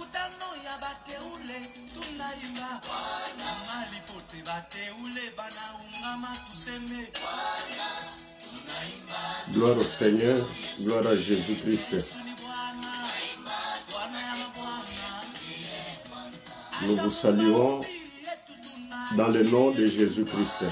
makutano ya bateule tunaimba mali pote bateule banaungama tuseme Gloire au Seigneur, gloire à Jésus-Christ. Nous vous saluons dans le nom de Jésus-Christ.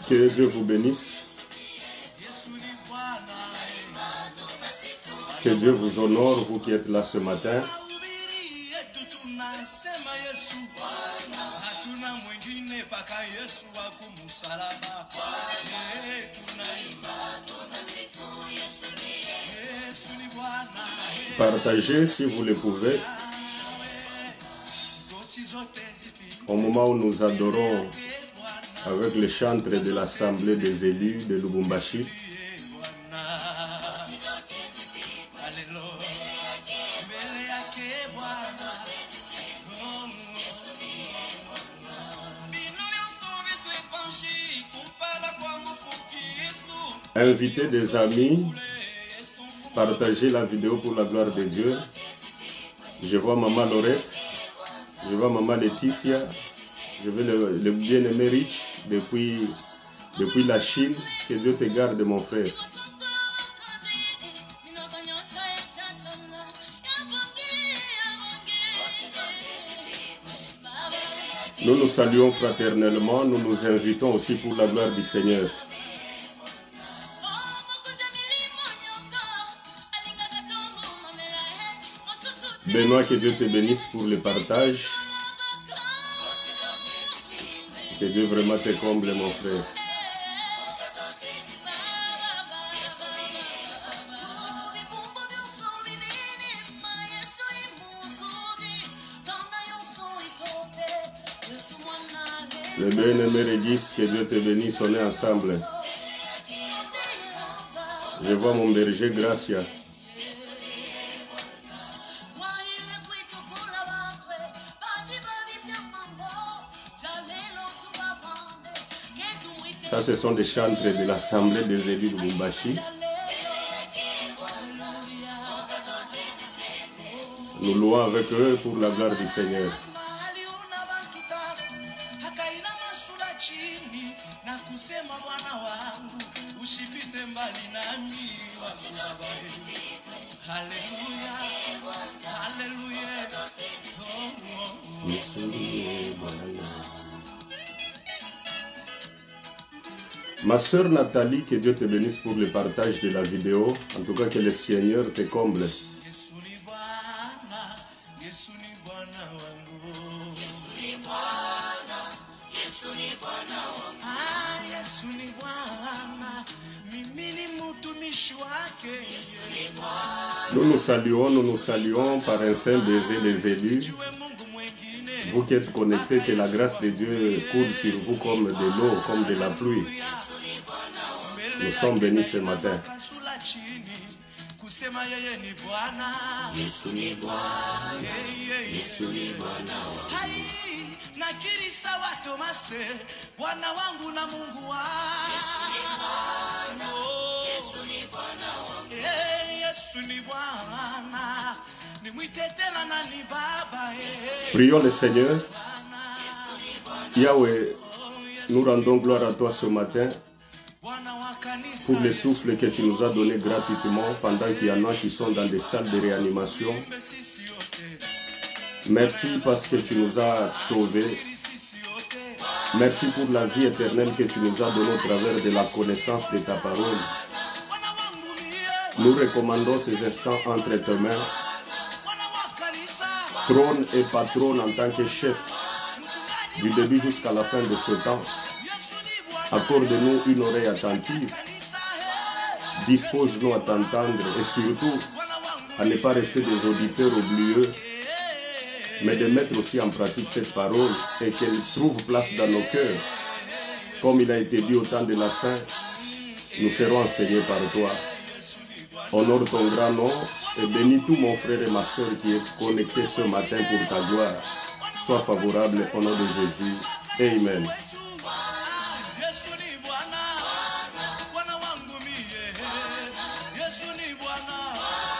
Que Dieu vous bénisse. Que Dieu vous honore, vous qui êtes là ce matin. Partagez si vous le pouvez. Au moment où nous adorons avec le chantre de l'Assemblée des élus de Lubumbashi. Invitez des amis, partagez la vidéo pour la gloire de Dieu. Je vois Maman Laurette, je vois Maman Laetitia, je vois le bien-aimé Rich depuis la Chine. Que Dieu te garde, mon frère. Nous nous saluons fraternellement, nous nous invitons aussi pour la gloire du Seigneur. Benoît, que Dieu te bénisse pour le partage. Que Dieu vraiment te comble, mon frère. Le bien-aimé Régis, que Dieu te bénisse, on est ensemble. Je vois mon berger Gracia. Ça, ce sont des chantres de l'Assemblée des élus de Lubumbashi. Nous louons avec eux pour la gloire du Seigneur. Ma sœur Nathalie, que Dieu te bénisse pour le partage de la vidéo. En tout cas, que le Seigneur te comble. Nous nous saluons par un saint baiser les élus. Vous qui êtes connectés, que la grâce de Dieu coule sur vous comme de l'eau, comme de la pluie. Nous sommes bénis ce matin. Prions le Seigneur. Yahweh, nous rendons gloire à toi ce matin pour le souffle que tu nous as donné gratuitement pendant qu'il y en a qui sont dans des salles de réanimation. Merci parce que tu nous as sauvés. Merci pour la vie éternelle que tu nous as donnée au travers de la connaissance de ta parole. Nous recommandons ces instants entre tes mains. Trône et patronne en tant que chef, du début jusqu'à la fin de ce temps. Accorde-nous une oreille attentive. Dispose-nous à t'entendre et surtout à ne pas rester des auditeurs oublieux, mais de mettre aussi en pratique cette parole et qu'elle trouve place dans nos cœurs. Comme il a été dit au temps de la fin, nous serons enseignés par toi. Honore ton grand nom et bénis tout mon frère et ma soeur qui est connecté ce matin pour ta gloire. Sois favorable au nom de Jésus. Amen.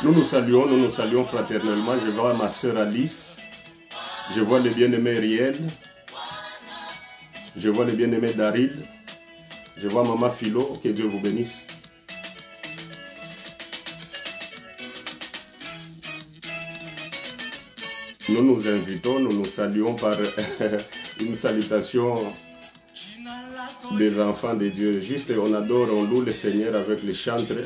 Nous nous saluons fraternellement. Je vois ma soeur Alice. Je vois le bien-aimé Riel. Je vois le bien-aimé Daryl. Je vois maman Philo. Que Dieu vous bénisse. Nous nous invitons, nous nous saluons par une salutation des enfants de Dieu. Juste, on adore, on loue le Seigneur avec les chantres.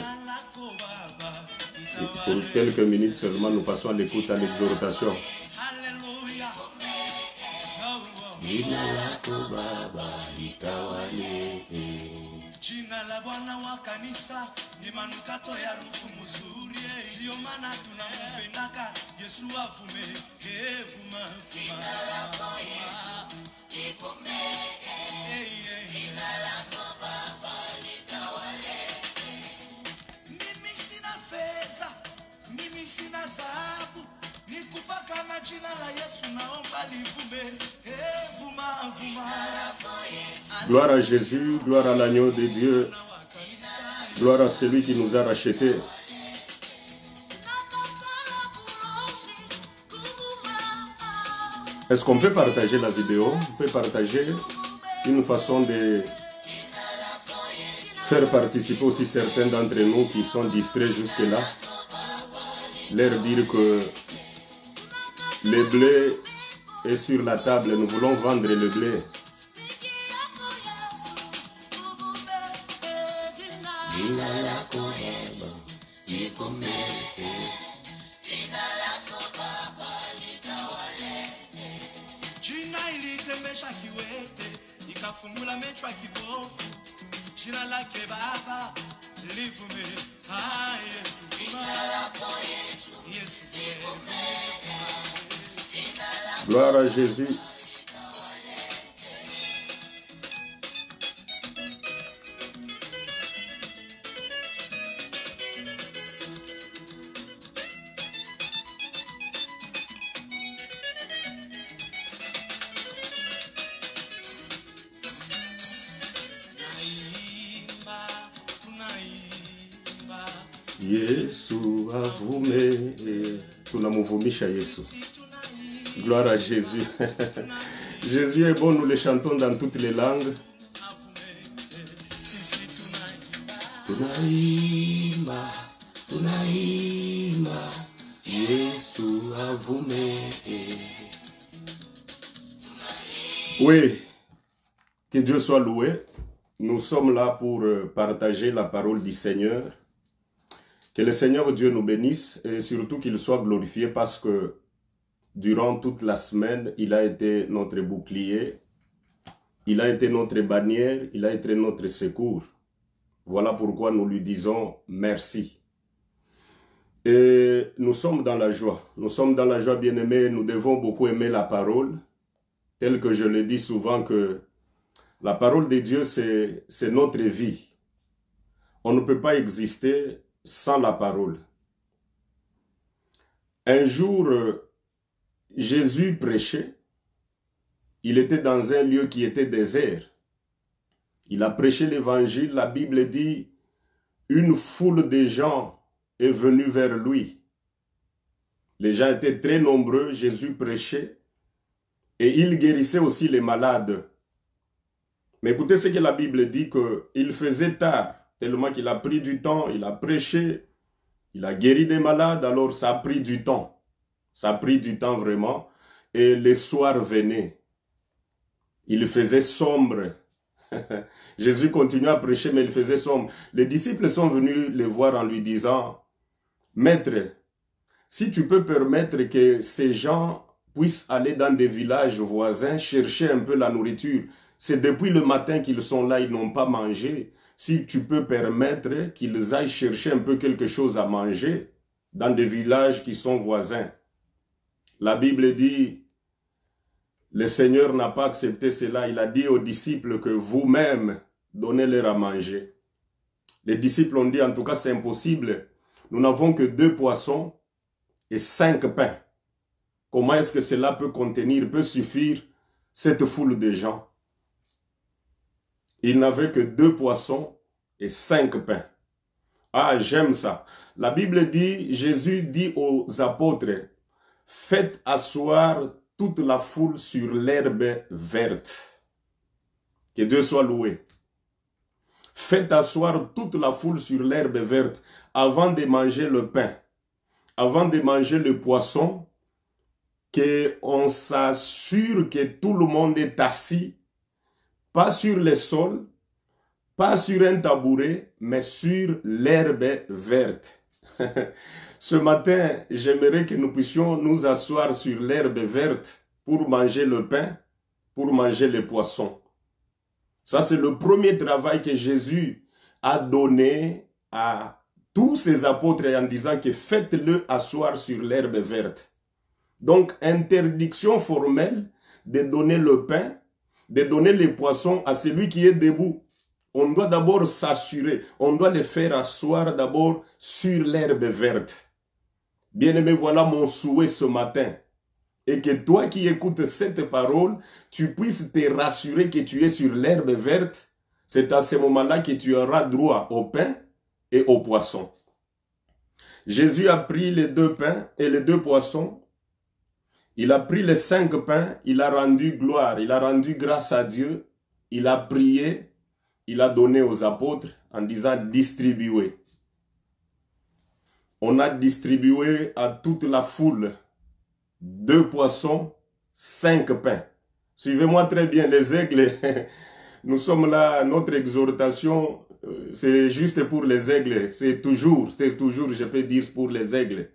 Pour quelques minutes seulement, nous passons à l'écoute, à l'exhortation. Jina la Bwana wa kanisa ni manukato ya harufu mzuri, sio maana tunampendaka Yesu avume, vuma jina lako Yesu lipome, jina lako Baba litawale. Mimi sina fedha, mimi sina dhahabu, nikupaka na jina la Yesu naomba livume, vuma. Gloire à Jésus, gloire à l'agneau de Dieu, gloire à celui qui nous a rachetés. Est-ce qu'on peut partager la vidéo? On peut partager une façon de faire participer aussi certains d'entre nous qui sont distraits jusque-là. Leur dire que le blé est sur la table, nous voulons vendre le blé. Gloire à Jésus. Yesu avume, tunamuvumisha Yesu. Gloire à Jésus. Jésus est bon, nous le chantons dans toutes les langues. Tunaimba, tunaimba, Yesu avume. Oui, que Dieu soit loué. Nous sommes là pour partager la parole du Seigneur. Que le Seigneur Dieu nous bénisse et surtout qu'il soit glorifié parce que durant toute la semaine, il a été notre bouclier, il a été notre bannière, il a été notre secours. Voilà pourquoi nous lui disons merci. Et nous sommes dans la joie. Nous sommes dans la joie, bien-aimés. Nous devons beaucoup aimer la parole. Tel que je le dis souvent que la parole de Dieu, c'est notre vie. On ne peut pas exister sans la parole. Un jour, Jésus prêchait. Il était dans un lieu qui était désert. Il a prêché l'évangile. La Bible dit, une foule de gens est venue vers lui. Les gens étaient très nombreux. Jésus prêchait. Et il guérissait aussi les malades. Mais écoutez ce que la Bible dit, qu'il faisait tard. Tellement qu'il a pris du temps, il a prêché, il a guéri des malades, alors ça a pris du temps. Ça a pris du temps vraiment. Et le soir venait. Il faisait sombre. Jésus continuait à prêcher, mais il faisait sombre. Les disciples sont venus le voir en lui disant, « Maître, si tu peux permettre que ces gens puissent aller dans des villages voisins, chercher un peu la nourriture. C'est depuis le matin qu'ils sont là, ils n'ont pas mangé. Si tu peux permettre qu'ils aillent chercher un peu quelque chose à manger dans des villages qui sont voisins. » La Bible dit, Le Seigneur n'a pas accepté cela. Il a dit aux disciples que vous-même, donnez-leur à manger. Les disciples ont dit, en tout cas, c'est impossible. Nous n'avons que 2 poissons et 5 pains. Comment est-ce que cela peut contenir, peut suffire cette foule de gens? Ils n'avaient que 2 poissons et 5 pains. Ah, j'aime ça. La Bible dit, Jésus dit aux apôtres, faites asseoir toute la foule sur l'herbe verte. Que Dieu soit loué. Faites asseoir toute la foule sur l'herbe verte avant de manger le pain, avant de manger le poisson, qu'on s'assure que tout le monde est assis, pas sur le sol, pas sur un tabouret, mais sur l'herbe verte. Ce matin, j'aimerais que nous puissions nous asseoir sur l'herbe verte pour manger le pain, pour manger les poissons. Ça, c'est le premier travail que Jésus a donné à tous ses apôtres en disant que faites-le asseoir sur l'herbe verte. Donc, interdiction formelle de donner le pain, de donner les poissons à celui qui est debout. On doit d'abord s'assurer, on doit les faire asseoir d'abord sur l'herbe verte. Bien-aimé, voilà mon souhait ce matin. Et que toi qui écoutes cette parole, tu puisses te rassurer que tu es sur l'herbe verte. C'est à ce moment-là que tu auras droit au pain et au poisson. Jésus a pris les 2 pains et les 2 poissons. Il a pris les 5 pains, il a rendu gloire, il a rendu grâce à Dieu. Il a prié, il a donné aux apôtres en disant distribuez. On a distribué à toute la foule 2 poissons, 5 pains. Suivez-moi très bien, les aigles. Nous sommes là, notre exhortation, c'est juste pour les aigles. C'est toujours, je peux dire, pour les aigles.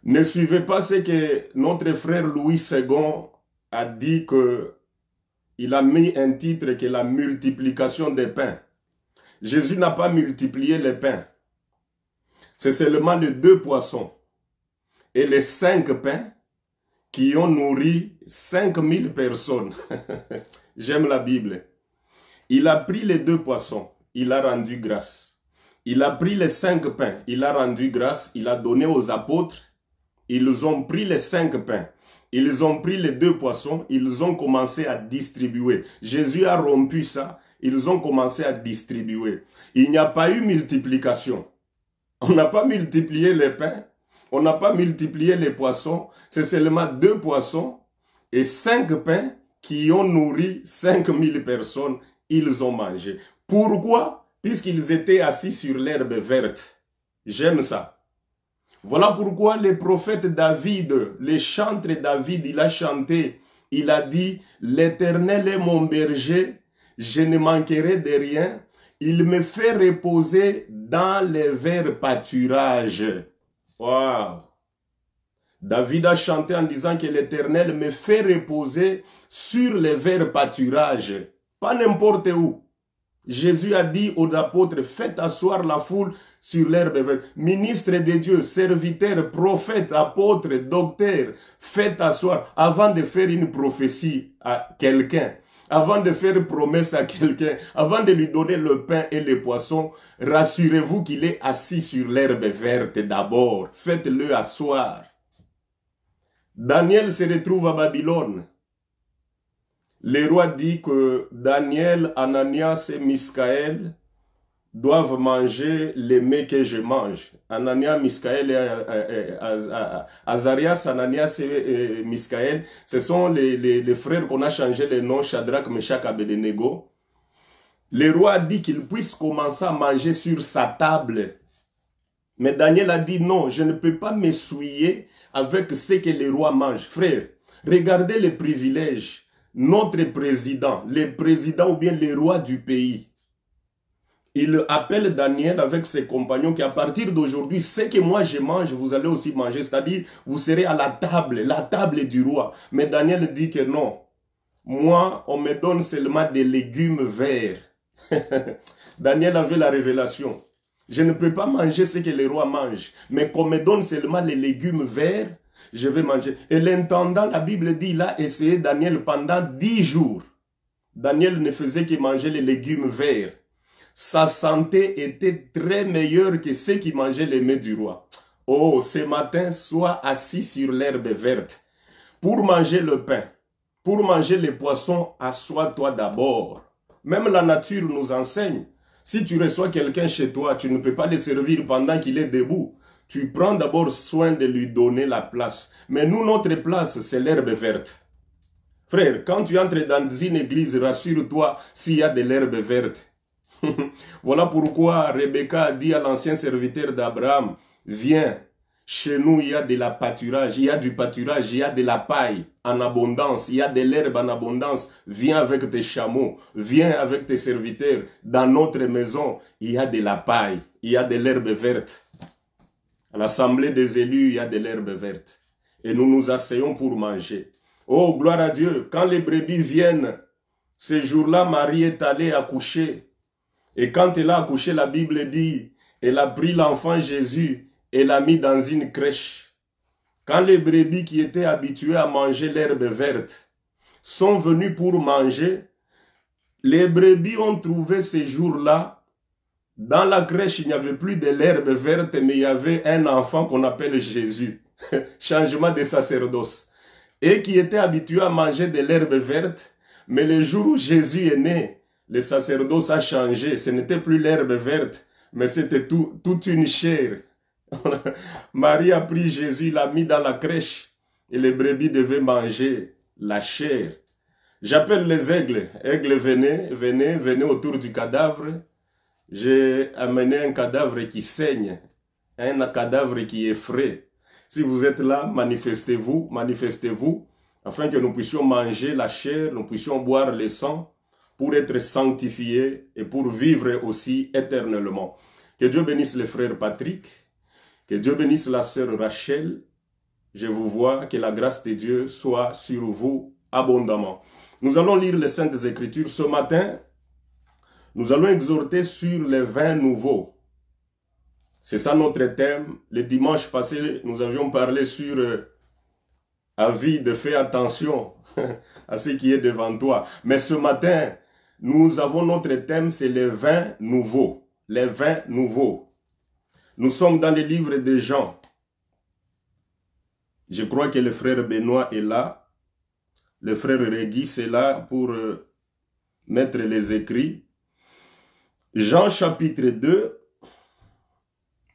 Ne suivez pas ce que notre frère Louis II a dit que il a mis un titre que la multiplication des pains. Jésus n'a pas multiplié les pains. C'est seulement les 2 poissons et les 5 pains qui ont nourri 5000 personnes. J'aime la Bible. Il a pris les 2 poissons, il a rendu grâce. Il a pris les 5 pains, il a rendu grâce, il a donné aux apôtres. Ils ont pris les 5 pains, ils ont pris les 2 poissons, ils ont commencé à distribuer. Jésus a rompu ça, ils ont commencé à distribuer. Il n'y a pas eu multiplication. On n'a pas multiplié les pains, on n'a pas multiplié les poissons, c'est seulement 2 poissons et 5 pains qui ont nourri 5000 personnes, ils ont mangé. Pourquoi? Puisqu'ils étaient assis sur l'herbe verte. J'aime ça. Voilà pourquoi le prophète David, le chantre David, il a chanté, il a dit, l'Éternel est mon berger, je ne manquerai de rien, il me fait reposer dans les verts pâturages. Wow! David a chanté en disant que l'Éternel me fait reposer sur les verts pâturages, pas n'importe où. Jésus a dit aux apôtres, faites asseoir la foule sur l'herbe verte. Ministre de Dieu, serviteur, prophète, apôtre, docteur, faites asseoir avant de faire une prophétie à quelqu'un. Avant de faire promesse à quelqu'un, avant de lui donner le pain et les poissons, rassurez-vous qu'il est assis sur l'herbe verte d'abord. Faites-le asseoir. Daniel se retrouve à Babylone. Le roi dit que Daniel, Ananias et Misaël doivent manger les mets que je mange. Ananias, Misaël et Azarias, Ananias et Misaël, ce sont les frères qu'on a changé les noms, Shadrach, Meshach, Abednego. Le roi a dit qu'il puisse commencer à manger sur sa table. Mais Daniel a dit non, je ne peux pas m'essuyer avec ce que le roi mange. Frère, regardez les privilèges. Notre président, le président ou bien le roi du pays, il appelle Daniel avec ses compagnons qu'à partir d'aujourd'hui, ce que moi je mange, vous allez aussi manger. C'est-à-dire, vous serez à la table du roi. Mais Daniel dit que non. Moi, on me donne seulement des légumes verts. Daniel avait la révélation. Je ne peux pas manger ce que le roi mange. Mais qu'on me donne seulement les légumes verts. Je vais manger. Et l'intendant, la Bible dit, il a essayé Daniel pendant 10 jours. Daniel ne faisait que manger les légumes verts. Sa santé était très meilleure que ceux qui mangeaient les mets du roi. Oh, ce matin, sois assis sur l'herbe verte. Pour manger le pain, pour manger les poissons, assois-toi d'abord. Même la nature nous enseigne. Si tu reçois quelqu'un chez toi, tu ne peux pas le servir pendant qu'il est debout. Tu prends d'abord soin de lui donner la place. Mais nous, notre place, c'est l'herbe verte. Frère, quand tu entres dans une église, rassure-toi s'il y a de l'herbe verte. Voilà pourquoi Rebecca a dit à l'ancien serviteur d'Abraham, viens, chez nous il y a de la pâturage, il y a du pâturage, il y a de la paille en abondance, il y a de l'herbe en abondance, viens avec tes chameaux, viens avec tes serviteurs, dans notre maison il y a de la paille, il y a de l'herbe verte. À l'assemblée des élus, il y a de l'herbe verte. Et nous nous asseyons pour manger. Oh, gloire à Dieu, quand les brebis viennent, ce jour-là, Marie est allée accoucher. Et quand elle a accouché, la Bible dit, elle a pris l'enfant Jésus et l'a mis dans une crèche. Quand les brebis qui étaient habituées à manger l'herbe verte sont venues pour manger, les brebis ont trouvé ce jour-là, dans la crèche, il n'y avait plus de l'herbe verte, mais il y avait un enfant qu'on appelle Jésus. Changement de sacerdoce. Et qui était habitué à manger de l'herbe verte, mais le jour où Jésus est né, le sacerdoce a changé. Ce n'était plus l'herbe verte, mais c'était toute une chair. Marie a pris Jésus, l'a mis dans la crèche, et les brebis devaient manger la chair. J'appelle les aigles. Aigles, venez autour du cadavre. J'ai amené un cadavre qui saigne, un cadavre qui est frais. Si vous êtes là, manifestez-vous, afin que nous puissions manger la chair, nous puissions boire le sang, pour être sanctifiés et pour vivre aussi éternellement. Que Dieu bénisse le frère Patrick, que Dieu bénisse la sœur Rachel. Je vous vois, que la grâce de Dieu soit sur vous abondamment. Nous allons lire les Saintes Écritures ce matin. Nous allons exhorter sur les vins nouveaux. C'est ça notre thème. Le dimanche passé, nous avions parlé sur avis de faire attention à ce qui est devant toi. Mais ce matin, nous avons notre thème, c'est les vins nouveaux. Les vins nouveaux. Nous sommes dans le livre de Jean. Je crois que le frère Benoît est là. Le frère Régis est là pour mettre les écrits. Jean chapitre 2,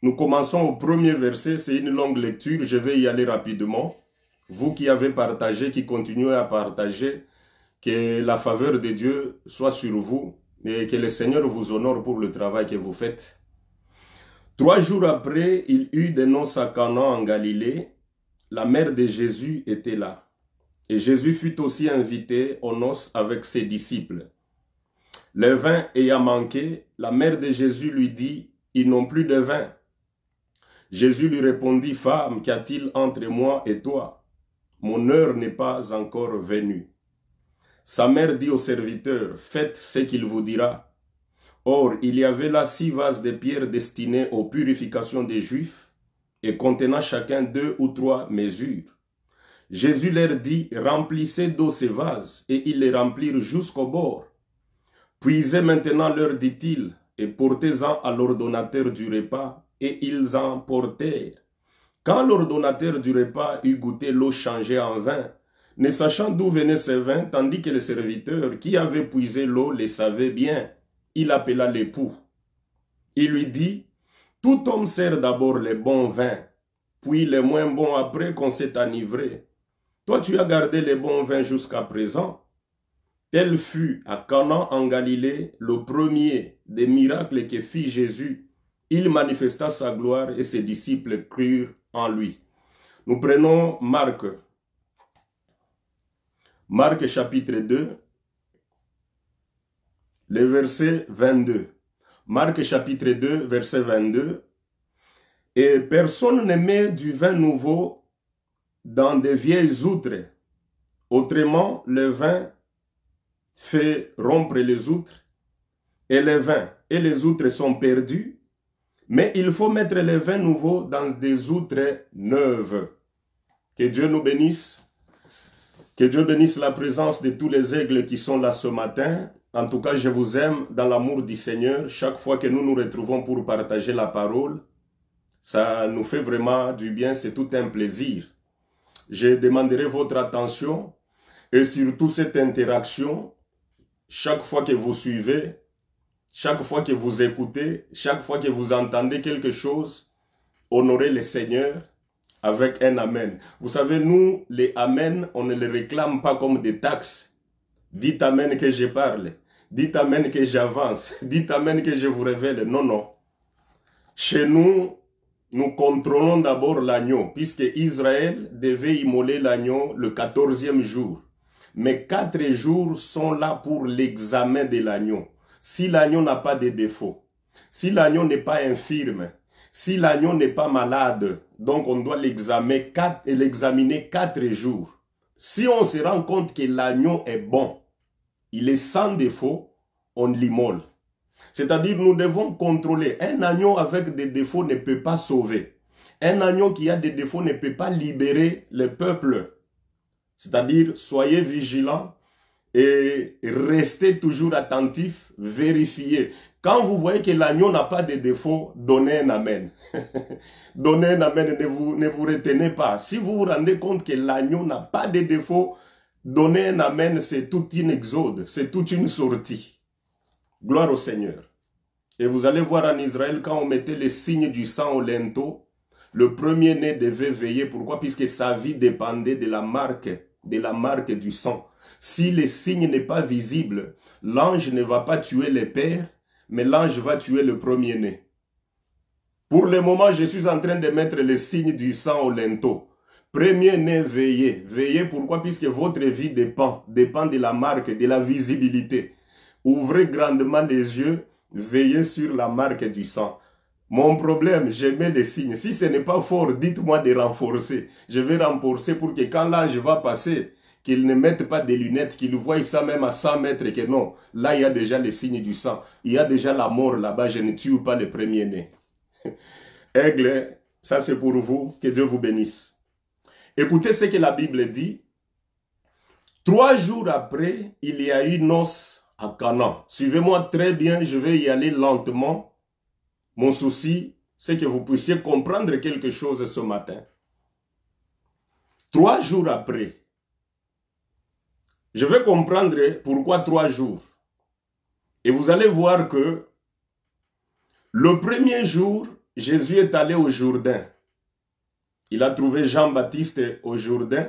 nous commençons au premier verset, c'est une longue lecture, je vais y aller rapidement. Vous qui avez partagé, qui continuez à partager, que la faveur de Dieu soit sur vous et que le Seigneur vous honore pour le travail que vous faites. 3 jours après, il eut des noces à Cana en Galilée, la mère de Jésus était là. Et Jésus fut aussi invité aux noces avec ses disciples. Le vin ayant manqué, la mère de Jésus lui dit, « Ils n'ont plus de vin. » Jésus lui répondit, « Femme, qu'y a-t-il entre moi et toi? Mon heure n'est pas encore venue. » Sa mère dit au serviteur, « Faites ce qu'il vous dira. » Or, il y avait là 6 vases de pierre destinés aux purifications des Juifs et contenant chacun 2 ou 3 mesures. Jésus leur dit, « Remplissez d'eau ces vases. » Et ils les remplirent jusqu'au bord. Puisez maintenant, leur dit-il, et portez-en à l'ordonnateur du repas, et ils en portèrent. Quand l'ordonnateur du repas eut goûté l'eau changée en vin, ne sachant d'où venait ce vin, tandis que le serviteur qui avait puisé l'eau le savait bien, il appela l'époux. Il lui dit, « Tout homme sert d'abord les bons vins, puis les moins bons après qu'on s'est enivré. Toi tu as gardé les bons vins jusqu'à présent. » Tel fut à Cana en Galilée le premier des miracles que fit Jésus. Il manifesta sa gloire et ses disciples crurent en lui. Nous prenons Marc. Marc chapitre 2, le verset 22. Marc chapitre 2, verset 22. Et personne ne met du vin nouveau dans des vieilles outres. Autrement, le vin fait rompre les outres et les vins et les outres sont perdus, mais il faut mettre les vins nouveaux dans des outres neuves. Que Dieu nous bénisse. Que Dieu bénisse la présence de tous les aigles qui sont là ce matin. En tout cas, je vous aime dans l'amour du Seigneur. Chaque fois que nous nous retrouvons pour partager la parole, ça nous fait vraiment du bien, c'est tout un plaisir. Je demanderai votre attention et surtout cette interaction, chaque fois que vous suivez, chaque fois que vous écoutez, chaque fois que vous entendez quelque chose, honorez le Seigneur avec un Amen. Vous savez, nous, les Amen, on ne les réclame pas comme des taxes. Dites Amen que je parle. Dites Amen que j'avance. Dites Amen que je vous révèle. Non, non. Chez nous, nous contrôlons d'abord l'agneau, puisque Israël devait immoler l'agneau le 14e jour. Mais 4 jours sont là pour l'examen de l'agneau. Si l'agneau n'a pas de défaut, si l'agneau n'est pas infirme, si l'agneau n'est pas malade, donc on doit l'examiner 4 jours. Si on se rend compte que l'agneau est bon, il est sans défaut, on l'immole. C'est-à-dire, nous devons contrôler. Un agneau avec des défauts ne peut pas sauver. Un agneau qui a des défauts ne peut pas libérer le peuple. C'est-à-dire, soyez vigilants et restez toujours attentifs, vérifiez. Quand vous voyez que l'agneau n'a pas de défauts, donnez un amen. Donnez un amen, ne vous retenez pas. Si vous vous rendez compte que l'agneau n'a pas de défauts, donnez un amen, c'est toute une exode, c'est toute une sortie. Gloire au Seigneur. Et vous allez voir en Israël, quand on mettait les signes du sang au linteau, le premier-né devait veiller. Pourquoi? Puisque sa vie dépendait de la marque du sang. Si le signe n'est pas visible, l'ange ne va pas tuer les pères, mais l'ange va tuer le premier-né. Pour le moment, je suis en train de mettre le signe du sang au linteau. Premier-né, veillez. Veillez pourquoi? Puisque votre vie dépend de la marque, de la visibilité. Ouvrez grandement les yeux, veillez sur la marque du sang. Mon problème, je mets les signes. Si ce n'est pas fort, dites-moi de renforcer. Je vais renforcer pour que quand l'ange va passer, qu'il ne mette pas des lunettes, qu'il voie ça même à 100 mètres, que non. Là, il y a déjà les signes du sang. Il y a déjà la mort là-bas, je ne tue pas le premier-né. Aigle, ça c'est pour vous, que Dieu vous bénisse. Écoutez ce que la Bible dit. 3 jours après, il y a eu noces à Canaan. Suivez-moi très bien, je vais y aller lentement. Mon souci, c'est que vous puissiez comprendre quelque chose ce matin. 3 jours après, je vais comprendre pourquoi 3 jours. Et vous allez voir que le premier jour, Jésus est allé au Jourdain. Il a trouvé Jean-Baptiste au Jourdain.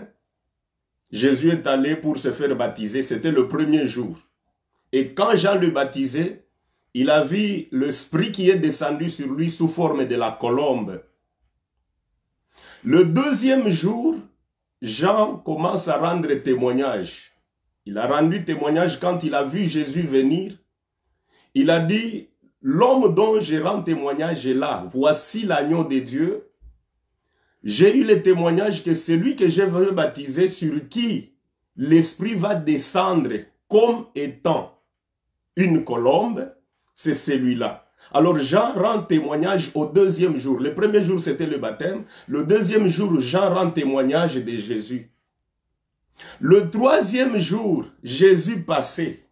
Jésus est allé pour se faire baptiser. C'était le premier jour. Et quand Jean le baptisait, il a vu l'Esprit qui est descendu sur lui sous forme de la colombe. Le deuxième jour, Jean commence à rendre témoignage. Il a rendu témoignage quand il a vu Jésus venir. Il a dit, l'homme dont je rends témoignage est là. Voici l'agneau de Dieu. J'ai eu le témoignage que celui que je veux baptiser, sur qui l'Esprit va descendre comme étant une colombe, c'est celui-là. Alors Jean rend témoignage au deuxième jour. Le premier jour, c'était le baptême. Le deuxième jour, Jean rend témoignage de Jésus. Le troisième jour, Jésus passé.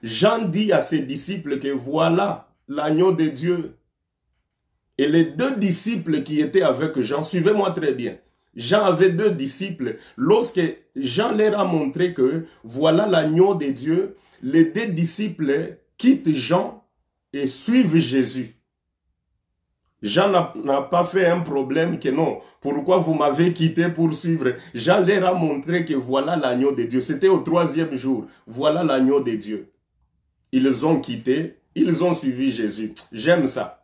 Jean dit à ses disciples que voilà l'agneau de Dieu. Et les 2 disciples qui étaient avec Jean, suivez-moi très bien. Jean avait 2 disciples. Lorsque Jean leur a montré que voilà l'agneau de Dieu, les 2 disciples quittent Jean et suivent Jésus. Jean n'a pas fait un problème que non. Pourquoi vous m'avez quitté pour suivre? Jean leur a montré que voilà l'agneau de Dieu. C'était au 3e jour. Voilà l'agneau de Dieu. Ils ont quitté, ils ont suivi Jésus. J'aime ça.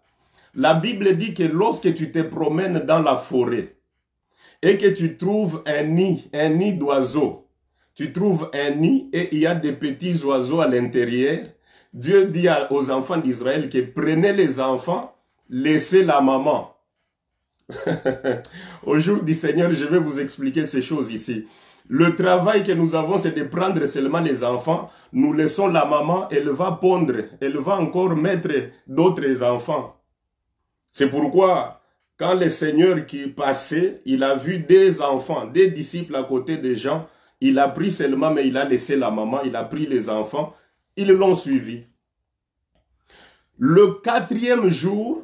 La Bible dit que lorsque tu te promènes dans la forêt et que tu trouves un nid d'oiseaux, tu trouves un nid et il y a des petits oiseaux à l'intérieur, Dieu dit aux enfants d'Israël que prenez les enfants, laissez la maman. Au jour du Seigneur, je vais vous expliquer ces choses ici. Le travail que nous avons, c'est de prendre seulement les enfants. Nous laissons la maman, elle va pondre, elle va encore mettre d'autres enfants. C'est pourquoi, quand le Seigneur qui passait, il a vu des enfants, des disciples à côté des gens, il a pris seulement, mais il a laissé la maman, il a pris les enfants, ils l'ont suivi. Le 4e jour,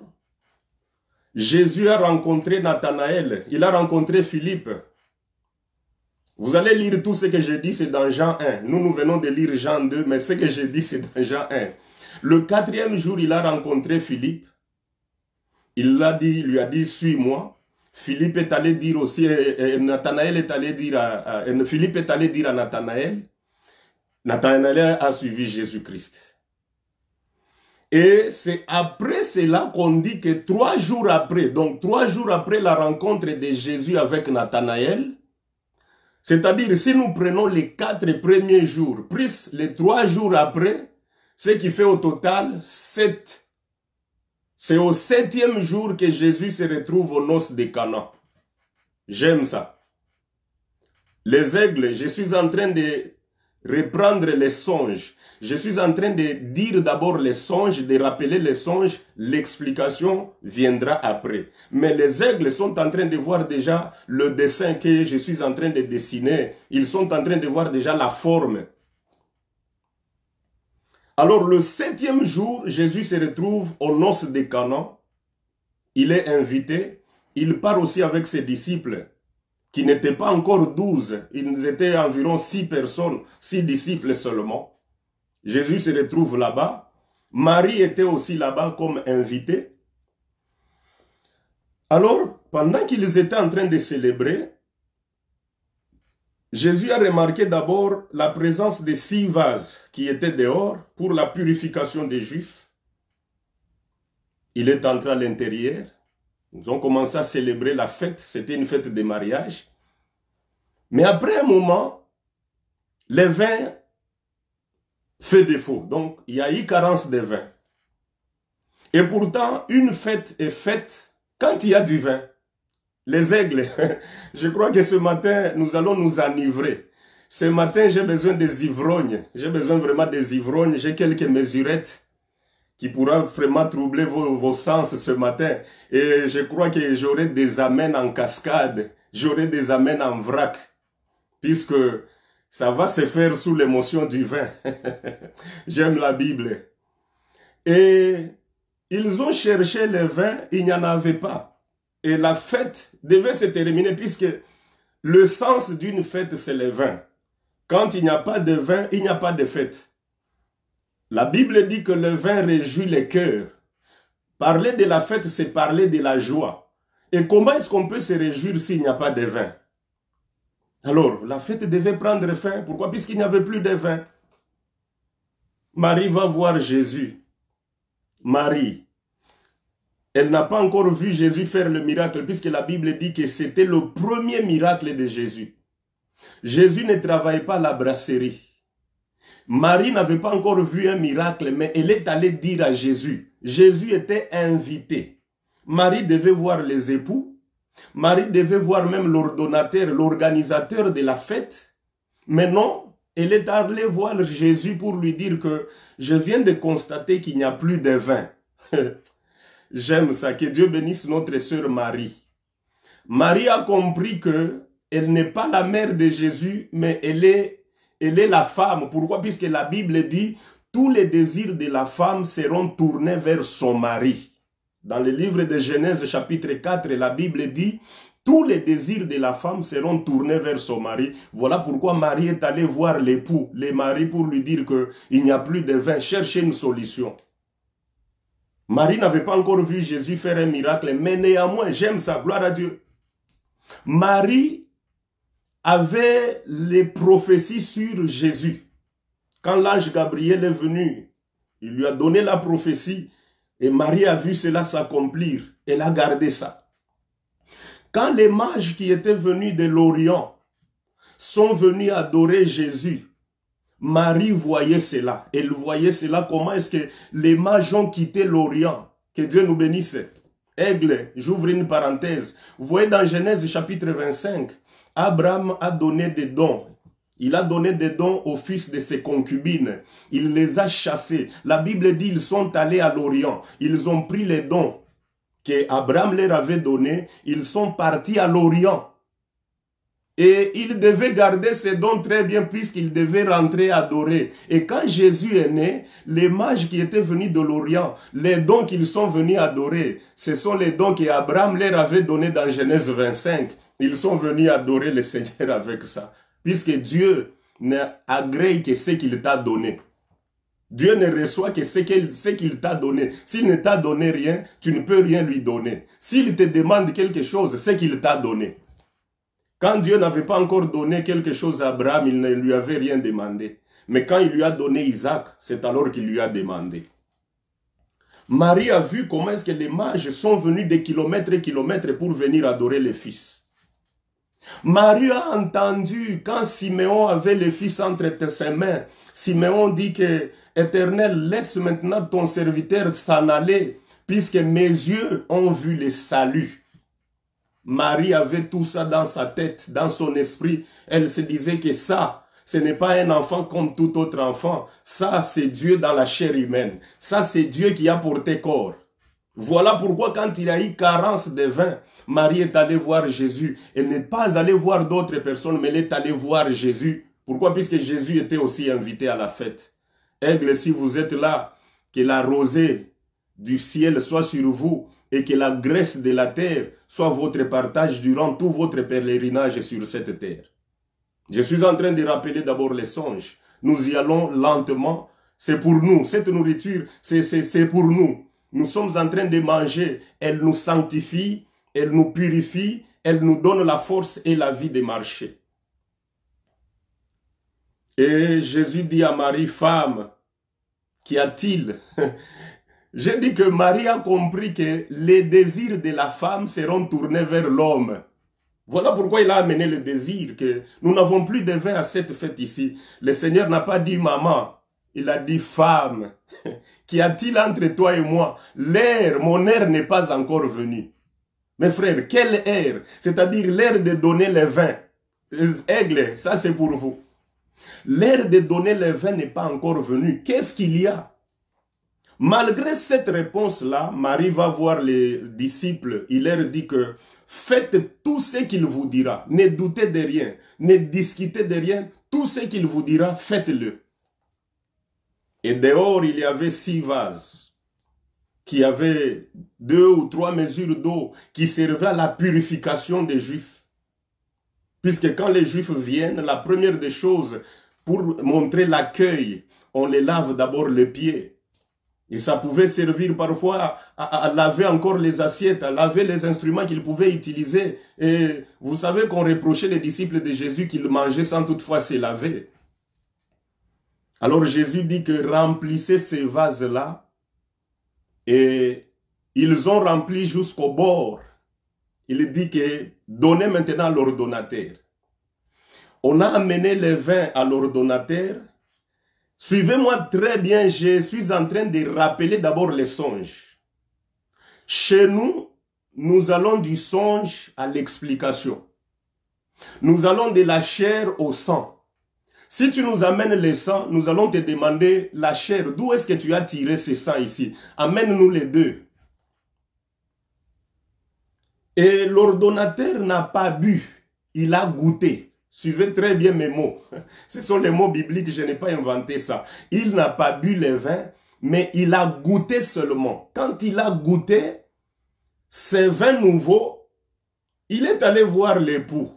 Jésus a rencontré Nathanaël, il a rencontré Philippe. Vous allez lire tout ce que je dis, c'est dans Jean 1. Nous venons de lire Jean 2, mais ce que je dis, c'est dans Jean 1. Le 4e jour, il a rencontré Philippe. Il lui a dit, suis-moi. Philippe est allé dire aussi, Nathanaël est allé dire Philippe est allé dire à Nathanaël. Nathanaël a suivi Jésus-Christ. Et c'est après cela qu'on dit que 3 jours après, donc 3 jours après la rencontre de Jésus avec Nathanaël, c'est-à-dire, si nous prenons les 4 premiers jours, plus les 3 jours après, ce qui fait au total 7. C'est au 7e jour que Jésus se retrouve aux noces de Cana. J'aime ça. Les aigles, je suis en train de reprendre les songes. Je suis en train de dire d'abord les songes, de rappeler les songes. L'explication viendra après. Mais les aigles sont en train de voir déjà le dessin que je suis en train de dessiner. Ils sont en train de voir déjà la forme. Alors le 7e jour, Jésus se retrouve aux noces de Cana. Il est invité. Il part aussi avec ses disciples, qui n'étaient pas encore 12. Ils étaient environ 6 personnes, 6 disciples seulement. Jésus se retrouve là-bas. Marie était aussi là-bas comme invitée. Alors, pendant qu'ils étaient en train de célébrer, Jésus a remarqué d'abord la présence de 6 vases qui étaient dehors pour la purification des Juifs. Il est entré à l'intérieur. Ils ont commencé à célébrer la fête. C'était une fête de mariage. Mais après un moment, le vin fait défaut. Donc, il y a eu carence de vin. Et pourtant, une fête est faite quand il y a du vin. Les aigles, je crois que ce matin, nous allons nous enivrer. Ce matin, j'ai besoin des ivrognes. J'ai besoin vraiment des ivrognes. J'ai quelques mesurettes qui pourront vraiment troubler vos sens ce matin. Et je crois que j'aurai des amens en cascade. J'aurai des amens en vrac. Puisque ça va se faire sous l'émotion du vin. J'aime la Bible. Et ils ont cherché le vin, il n'y en avait pas. Et la fête devait se terminer puisque le sens d'une fête, c'est le vin. Quand il n'y a pas de vin, il n'y a pas de fête. La Bible dit que le vin réjouit les cœurs. Parler de la fête, c'est parler de la joie. Et comment est-ce qu'on peut se réjouir s'il n'y a pas de vin? Alors, la fête devait prendre fin. Pourquoi? Puisqu'il n'y avait plus de vin. Marie va voir Jésus. Marie, elle n'a pas encore vu Jésus faire le miracle, puisque la Bible dit que c'était le premier miracle de Jésus. Jésus ne travaille pas à la brasserie. Marie n'avait pas encore vu un miracle, mais elle est allée dire à Jésus. Jésus était invité. Marie devait voir les époux. Marie devait voir même l'ordonnateur, l'organisateur de la fête. Mais non, elle est allée voir Jésus pour lui dire que je viens de constater qu'il n'y a plus de vin. J'aime ça, que Dieu bénisse notre sœur Marie. Marie a compris que elle n'est pas la mère de Jésus, mais elle est la femme. Pourquoi? Puisque la Bible dit, tous les désirs de la femme seront tournés vers son mari. Dans le livre de Genèse chapitre 4, la Bible dit, tous les désirs de la femme seront tournés vers son mari. Voilà pourquoi Marie est allée voir l'époux, le mari, pour lui dire qu'il n'y a plus de vin. Cherchez une solution. Marie n'avait pas encore vu Jésus faire un miracle, mais néanmoins, j'aime ça, gloire à Dieu. Marie avait les prophéties sur Jésus. Quand l'ange Gabriel est venu, il lui a donné la prophétie et Marie a vu cela s'accomplir. Elle a gardé ça. Quand les mages qui étaient venus de l'Orient sont venus adorer Jésus, Marie voyait cela. Elle voyait cela. Comment est-ce que les mages ont quitté l'Orient? Que Dieu nous bénisse. Aigle, j'ouvre une parenthèse. Vous voyez dans Genèse chapitre 25, Abraham a donné des dons. Il a donné des dons aux fils de ses concubines. Il les a chassés. La Bible dit qu'ils sont allés à l'Orient. Ils ont pris les dons qu'Abraham leur avait donné, ils sont partis à l'Orient. Et ils devaient garder ces dons très bien puisqu'ils devaient rentrer adorer. Et quand Jésus est né, les mages qui étaient venus de l'Orient, les dons qu'ils sont venus adorer, ce sont les dons qu'Abraham leur avait donnés dans Genèse 25. Ils sont venus adorer le Seigneur avec ça. Puisque Dieu n'agrée que ce qu'il t'a donné. Dieu ne reçoit que ce qu'il t'a donné. S'il ne t'a donné rien, tu ne peux rien lui donner. S'il te demande quelque chose, c'est qu'il t'a donné. Quand Dieu n'avait pas encore donné quelque chose à Abraham, il ne lui avait rien demandé. Mais quand il lui a donné Isaac, c'est alors qu'il lui a demandé. Marie a vu comment est-ce que les mages sont venus des kilomètres et kilomètres pour venir adorer le Fils. Marie a entendu quand Siméon avait le Fils entre ses mains. Siméon dit que Éternel, laisse maintenant ton serviteur s'en aller, puisque mes yeux ont vu le salut. Marie avait tout ça dans sa tête, dans son esprit. Elle se disait que ça, ce n'est pas un enfant comme tout autre enfant. Ça, c'est Dieu dans la chair humaine. Ça, c'est Dieu qui a porté corps. Voilà pourquoi quand il a eu carence de vin, Marie est allée voir Jésus. Elle n'est pas allée voir d'autres personnes, mais elle est allée voir Jésus. Pourquoi? Puisque Jésus était aussi invité à la fête. Aigle, si vous êtes là, que la rosée du ciel soit sur vous et que la graisse de la terre soit votre partage durant tout votre pèlerinage sur cette terre. Je suis en train de rappeler d'abord les songes. Nous y allons lentement. C'est pour nous. Cette nourriture, c'est pour nous. Nous sommes en train de manger. Elle nous sanctifie, elle nous purifie, elle nous donne la force et la vie de marcher. Et Jésus dit à Marie, femme, qu'y a-t-il? J'ai dit que Marie a compris que les désirs de la femme seront tournés vers l'homme. Voilà pourquoi il a amené le désir, que nous n'avons plus de vin à cette fête ici. Le Seigneur n'a pas dit maman, il a dit femme. Qu'y a-t-il entre toi et moi? L'heure, mon heure n'est pas encore venue. Mes frères, quelle heure? C'est-à-dire l'heure de donner le vin. Aigle, ça c'est pour vous. L'heure de donner le vin n'est pas encore venue. Qu'est-ce qu'il y a? Malgré cette réponse-là, Marie va voir les disciples. Il leur dit que faites tout ce qu'il vous dira. Ne doutez de rien. Ne discutez de rien. Tout ce qu'il vous dira, faites-le. Et dehors, il y avait 6 vases qui avaient 2 ou 3 mesures d'eau qui servaient à la purification des Juifs. Puisque quand les Juifs viennent, la première des choses, pour montrer l'accueil, on les lave d'abord les pieds. Et ça pouvait servir parfois à laver encore les assiettes, à laver les instruments qu'ils pouvaient utiliser. Et vous savez qu'on reprochait les disciples de Jésus qu'ils mangeaient sans toutefois se laver. Alors Jésus dit que remplissez ces vases-là. Et ils ont rempli jusqu'au bord. Il dit que donnez maintenant l'ordonnateur. On a amené le vin à l'ordonnateur. Suivez-moi très bien, je suis en train de rappeler d'abord les songes. Chez nous, nous allons du songe à l'explication. Nous allons de la chair au sang. Si tu nous amènes le sang, nous allons te demander la chair. D'où est-ce que tu as tiré ce sang ici? Amène-nous les deux. Et l'ordonnateur n'a pas bu, il a goûté. Suivez très bien mes mots. Ce sont les mots bibliques, je n'ai pas inventé ça. Il n'a pas bu le vin, mais il a goûté seulement. Quand il a goûté ce vin nouveau, il est allé voir l'époux.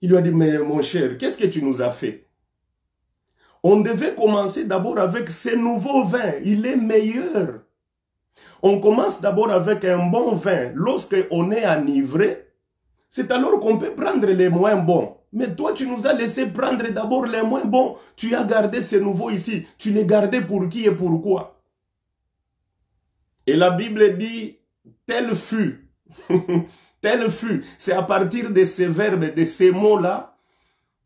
Il lui a dit, mais mon cher, qu'est-ce que tu nous as fait? On devait commencer d'abord avec ce nouveau vin. Il est meilleur. On commence d'abord avec un bon vin. Lorsqu'on est enivré, c'est alors qu'on peut prendre les moins bons. Mais toi, tu nous as laissé prendre d'abord les moins bons. Tu as gardé ces nouveaux ici. Tu les gardais pour qui et pourquoi? Et la Bible dit, tel fut. Tel fut. C'est à partir de ces verbes, de ces mots-là,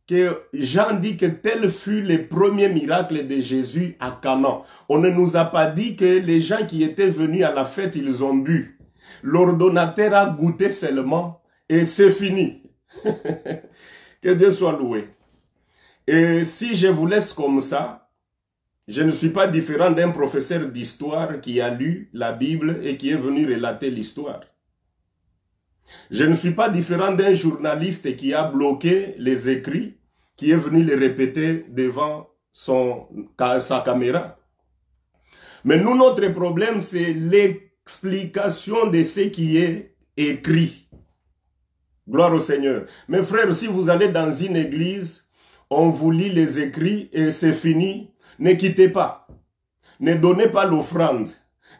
que Jean dit que tel fut le premier miracle de Jésus à Canaan. On ne nous a pas dit que les gens qui étaient venus à la fête, ils ont bu. L'ordonnateur a goûté seulement et c'est fini. Que Dieu soit loué. Et si je vous laisse comme ça, Je ne suis pas différent d'un professeur d'histoire qui a lu la Bible et qui est venu relater l'histoire. Je ne suis pas différent d'un journaliste qui a bloqué les écrits, qui est venu les répéter devant sa caméra. Mais nous, notre problème, c'est l'explication de ce qui est écrit. Gloire au Seigneur. Mes frères, si vous allez dans une église, on vous lit les écrits et c'est fini. Ne quittez pas. Ne donnez pas l'offrande.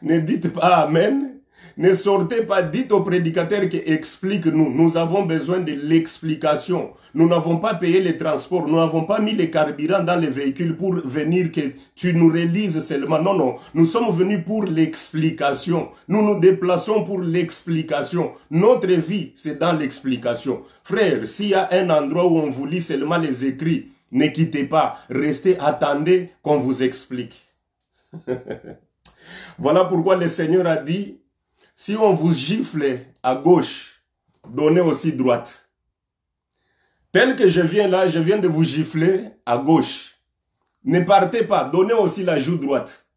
Ne dites pas Amen. Ne sortez pas, dites au prédicateur qui explique-nous. Nous avons besoin de l'explication. Nous n'avons pas payé les transports. Nous n'avons pas mis les carburants dans les véhicules pour venir que tu nous relises seulement. Non, non. Nous sommes venus pour l'explication. Nous nous déplaçons pour l'explication. Notre vie, c'est dans l'explication. Frère, s'il y a un endroit où on vous lit seulement les écrits, ne quittez pas. Restez, attendez qu'on vous explique. Voilà pourquoi le Seigneur a dit, si on vous gifle à gauche, donnez aussi droite. Tel que je viens là, je viens de vous gifler à gauche. Ne partez pas, donnez aussi la joue droite.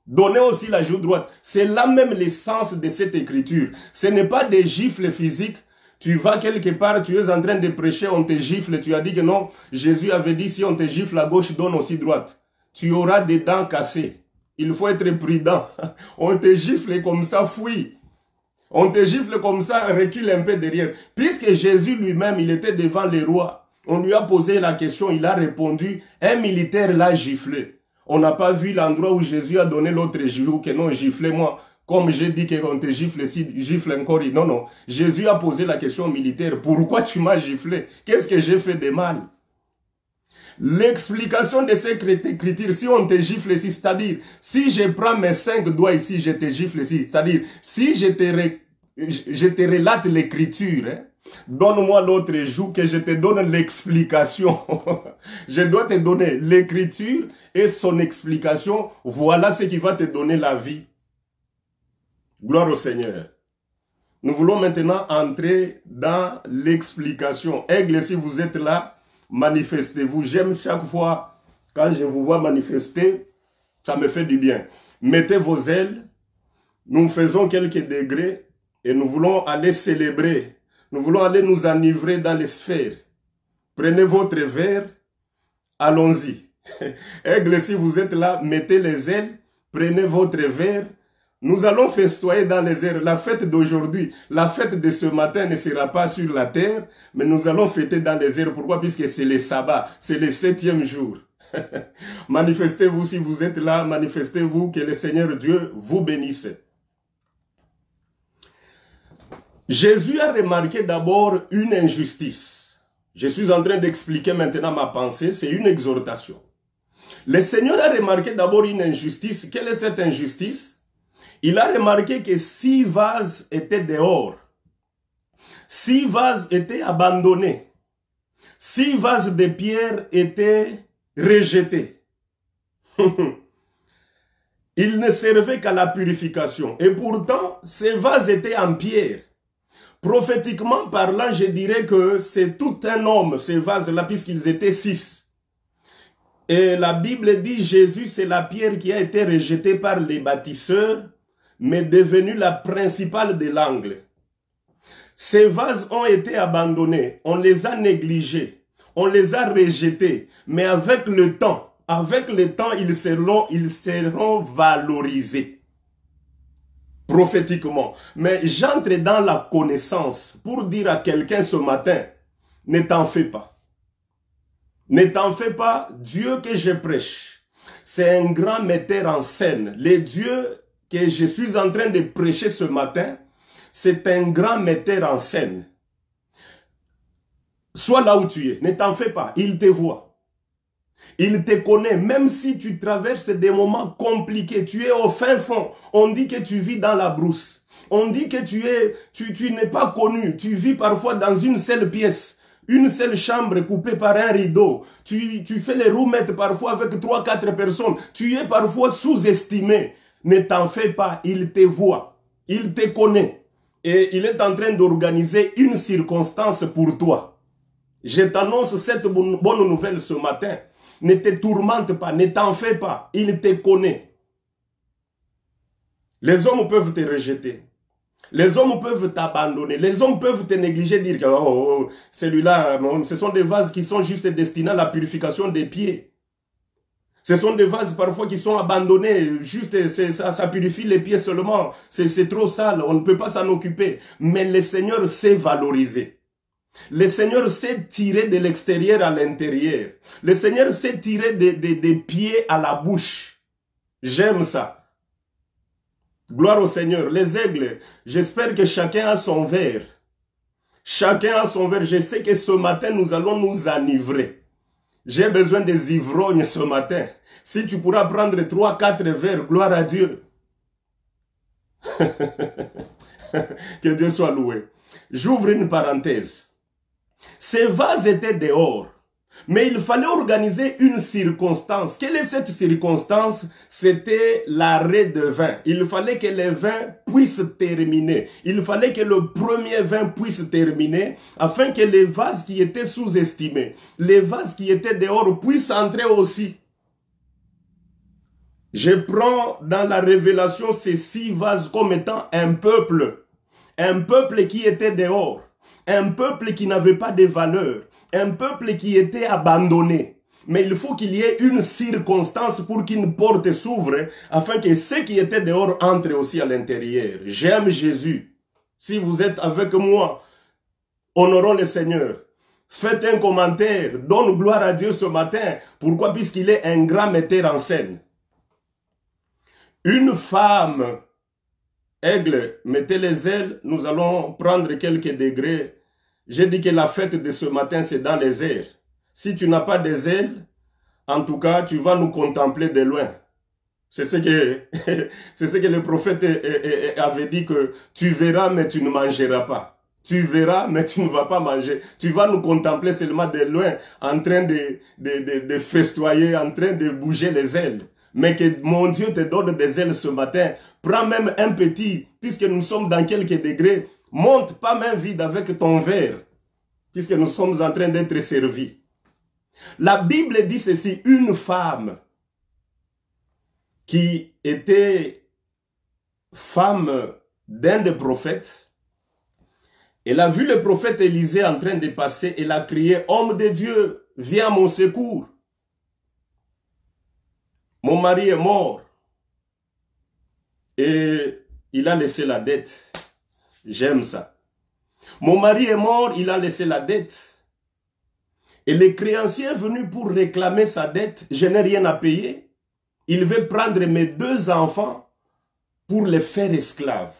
Donnez aussi la joue droite. C'est là même l'essence de cette écriture. Ce n'est pas des gifles physiques. Tu vas quelque part, tu es en train de prêcher, on te gifle. Tu as dit que non, Jésus avait dit si on te gifle à gauche, donne aussi droite. Tu auras des dents cassées. Il faut être prudent. On te gifle comme ça, fuis. On te gifle comme ça, recule un peu derrière. Puisque Jésus lui-même, il était devant les rois. On lui a posé la question, il a répondu, un militaire l'a giflé. On n'a pas vu l'endroit où Jésus a donné l'autre jour que non, giflez-moi. Comme j'ai dit qu'on te gifle, si gifle encore. Non, non. Jésus a posé la question au militaire, pourquoi tu m'as giflé? Qu'est-ce que j'ai fait de mal? L'explication de cette écriture, si on te gifle ici, c'est-à-dire, si je prends mes 5 doigts ici, je te gifle ici, c'est-à-dire, si je te relate l'écriture, hein, donne-moi l'autre jour que je te donne l'explication. Je dois te donner l'écriture et son explication. Voilà ce qui va te donner la vie. Gloire au Seigneur. Nous voulons maintenant entrer dans l'explication. Aigle, si vous êtes là, manifestez-vous. J'aime chaque fois, quand je vous vois manifester, ça me fait du bien. Mettez vos ailes. Nous faisons quelques degrés et nous voulons aller célébrer. Nous voulons aller nous enivrer dans les sphères. Prenez votre verre. Allons-y. Aigle, si vous êtes là, mettez les ailes. Prenez votre verre. Nous allons festoyer dans les airs. La fête d'aujourd'hui, la fête de ce matin ne sera pas sur la terre, mais nous allons fêter dans les airs. Pourquoi? Puisque c'est le sabbat, c'est le 7e jour. Manifestez-vous si vous êtes là, manifestez-vous, que le Seigneur Dieu vous bénisse. Jésus a remarqué d'abord une injustice. Je suis en train d'expliquer maintenant ma pensée, c'est une exhortation. Le Seigneur a remarqué d'abord une injustice. Quelle est cette injustice? Il a remarqué que 6 vases étaient dehors. 6 vases étaient abandonnés. 6 vases de pierre étaient rejetés. Ils ne servaient qu'à la purification. Et pourtant, ces vases étaient en pierre. Prophétiquement parlant, je dirais que c'est tout un homme, ces vases-là, puisqu'ils étaient 6. Et la Bible dit, Jésus, c'est la pierre qui a été rejetée par les bâtisseurs, mais devenue la principale de l'angle. Ces vases ont été abandonnés, on les a négligés, on les a rejetés, mais avec le temps, ils seront valorisés. Prophétiquement. Mais j'entre dans la connaissance pour dire à quelqu'un ce matin, ne t'en fais pas. Ne t'en fais pas, Dieu que je prêche, c'est un grand metteur en scène. Le Dieu que je suis en train de prêcher ce matin, c'est un grand metteur en scène. Sois là où tu es, ne t'en fais pas, il te voit. Il te connaît, même si tu traverses des moments compliqués, tu es au fin fond, on dit que tu vis dans la brousse, on dit que tu n'es pas connu, tu vis parfois dans une seule pièce, une seule chambre coupée par un rideau, tu fais les roumettes parfois avec 3-4 personnes, tu es parfois sous-estimé. Ne t'en fais pas, il te voit, il te connaît et il est en train d'organiser une circonstance pour toi. Je t'annonce cette bonne nouvelle ce matin. ne te tourmente pas, ne t'en fais pas. Il te connaît. Les hommes peuvent te rejeter. Les hommes peuvent t'abandonner. Les hommes peuvent te négliger, dire que oh, celui-là, ce sont des vases qui sont juste destinés à la purification des pieds. Ce sont des vases parfois qui sont abandonnés, juste ça purifie les pieds seulement. C'est trop sale, on ne peut pas s'en occuper. Mais le Seigneur sait valoriser. Le Seigneur sait tirer de l'extérieur à l'intérieur. Le Seigneur sait tirer des pieds à la bouche. J'aime ça. Gloire au Seigneur. Les aigles, j'espère que chacun a son verre. Chacun a son verre. Je sais que ce matin, nous allons nous enivrer. J'ai besoin des ivrognes ce matin. Si tu pourras prendre 3, 4 verres, gloire à Dieu. Que Dieu soit loué. J'ouvre une parenthèse. Ces vases étaient dehors. Mais il fallait organiser une circonstance. Quelle est cette circonstance? C'était l'arrêt de vin. Il fallait que les vins puissent terminer. Il fallait que le premier vin puisse terminer afin que les vases qui étaient sous-estimés, les vases qui étaient dehors puissent entrer aussi. Je prends dans la révélation ces 6 vases comme étant un peuple qui était dehors, un peuple qui n'avait pas de valeur, un peuple qui était abandonné. Mais il faut qu'il y ait une circonstance pour qu'une porte s'ouvre, afin que ceux qui étaient dehors entrent aussi à l'intérieur. J'aime Jésus. Si vous êtes avec moi, honorons le Seigneur. Faites un commentaire, donne gloire à Dieu ce matin. Pourquoi? Puisqu'il est un grand metteur en scène. Une femme, aigle, mettez les ailes, nous allons prendre quelques degrés. J'ai dit que la fête de ce matin, c'est dans les airs. Si tu n'as pas des ailes, en tout cas, tu vas nous contempler de loin. C'est ce que le prophète avait dit, que tu verras, mais tu ne mangeras pas. Tu verras, mais tu ne vas pas manger. Tu vas nous contempler seulement de loin, en train de festoyer, en train de bouger les ailes. Mais que mon Dieu te donne des ailes ce matin. Prends même un petit, puisque nous sommes dans quelques degrés. Monte pas main vide avec ton verre, puisque nous sommes en train d'être servis. La Bible dit ceci, une femme qui était femme d'un des prophètes, elle a vu le prophète Élisée en train de passer, elle a crié, « Homme de Dieu, viens à mon secours. Mon mari est mort. » Et il a laissé la dette. J'aime ça. Mon mari est mort, il a laissé la dette. Et le créancier est venu pour réclamer sa dette. Je n'ai rien à payer. Il veut prendre mes 2 enfants pour les faire esclaves.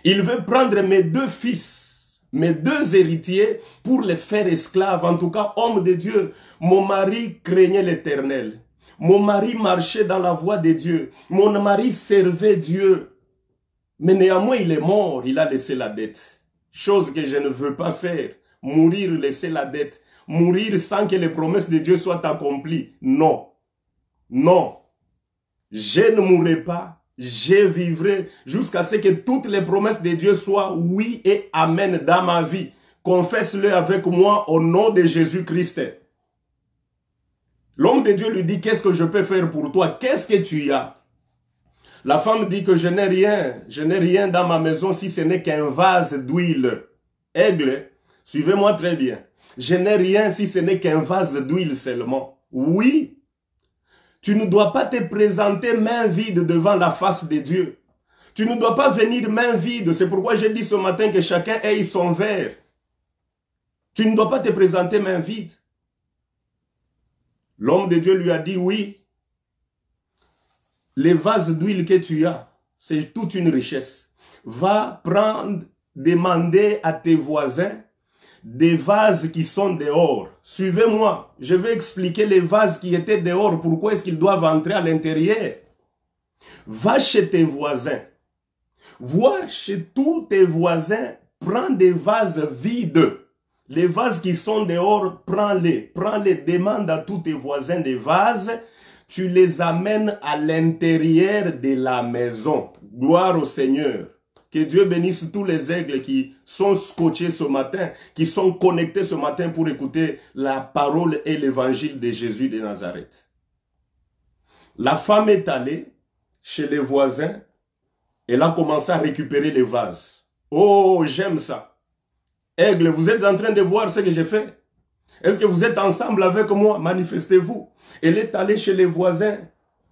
Il veut prendre mes 2 fils, mes 2 héritiers pour les faire esclaves. En tout cas, homme de Dieu, mon mari craignait l'Éternel. Mon mari marchait dans la voie de Dieu. Mon mari servait Dieu. Mais néanmoins, il est mort, il a laissé la dette. Chose que je ne veux pas faire. Mourir, laisser la dette. Mourir sans que les promesses de Dieu soient accomplies. Non. Non. Je ne mourrai pas. Je vivrai jusqu'à ce que toutes les promesses de Dieu soient oui et amen dans ma vie. Confesse-le avec moi au nom de Jésus-Christ. L'homme de Dieu lui dit, qu'est-ce que je peux faire pour toi? Qu'est-ce que tu as? La femme dit que je n'ai rien dans ma maison si ce n'est qu'un vase d'huile. Aigle, suivez-moi très bien. Je n'ai rien si ce n'est qu'un vase d'huile seulement. Oui, tu ne dois pas te présenter main vide devant la face de Dieu. Tu ne dois pas venir main vide. C'est pourquoi j'ai dit ce matin que chacun ait son verre. Tu ne dois pas te présenter main vide. L'homme de Dieu lui a dit oui. Les vases d'huile que tu as, c'est toute une richesse. Va prendre, demander à tes voisins des vases qui sont dehors. Suivez-moi, je vais expliquer les vases qui étaient dehors. Pourquoi est-ce qu'ils doivent entrer à l'intérieur? Va chez tes voisins. Va chez tous tes voisins. Prends des vases vides. Les vases qui sont dehors, prends-les. Prends-les, demande à tous tes voisins des vases. Tu les amènes à l'intérieur de la maison. Gloire au Seigneur. Que Dieu bénisse tous les aigles qui sont scotchés ce matin, qui sont connectés ce matin pour écouter la parole et l'évangile de Jésus de Nazareth. La femme est allée chez les voisins. Elle a commencé à récupérer les vases. Oh, j'aime ça. Aigle, vous êtes en train de voir ce que j'ai fait? Est-ce que vous êtes ensemble avec moi? Manifestez-vous. Elle est allée chez les voisins.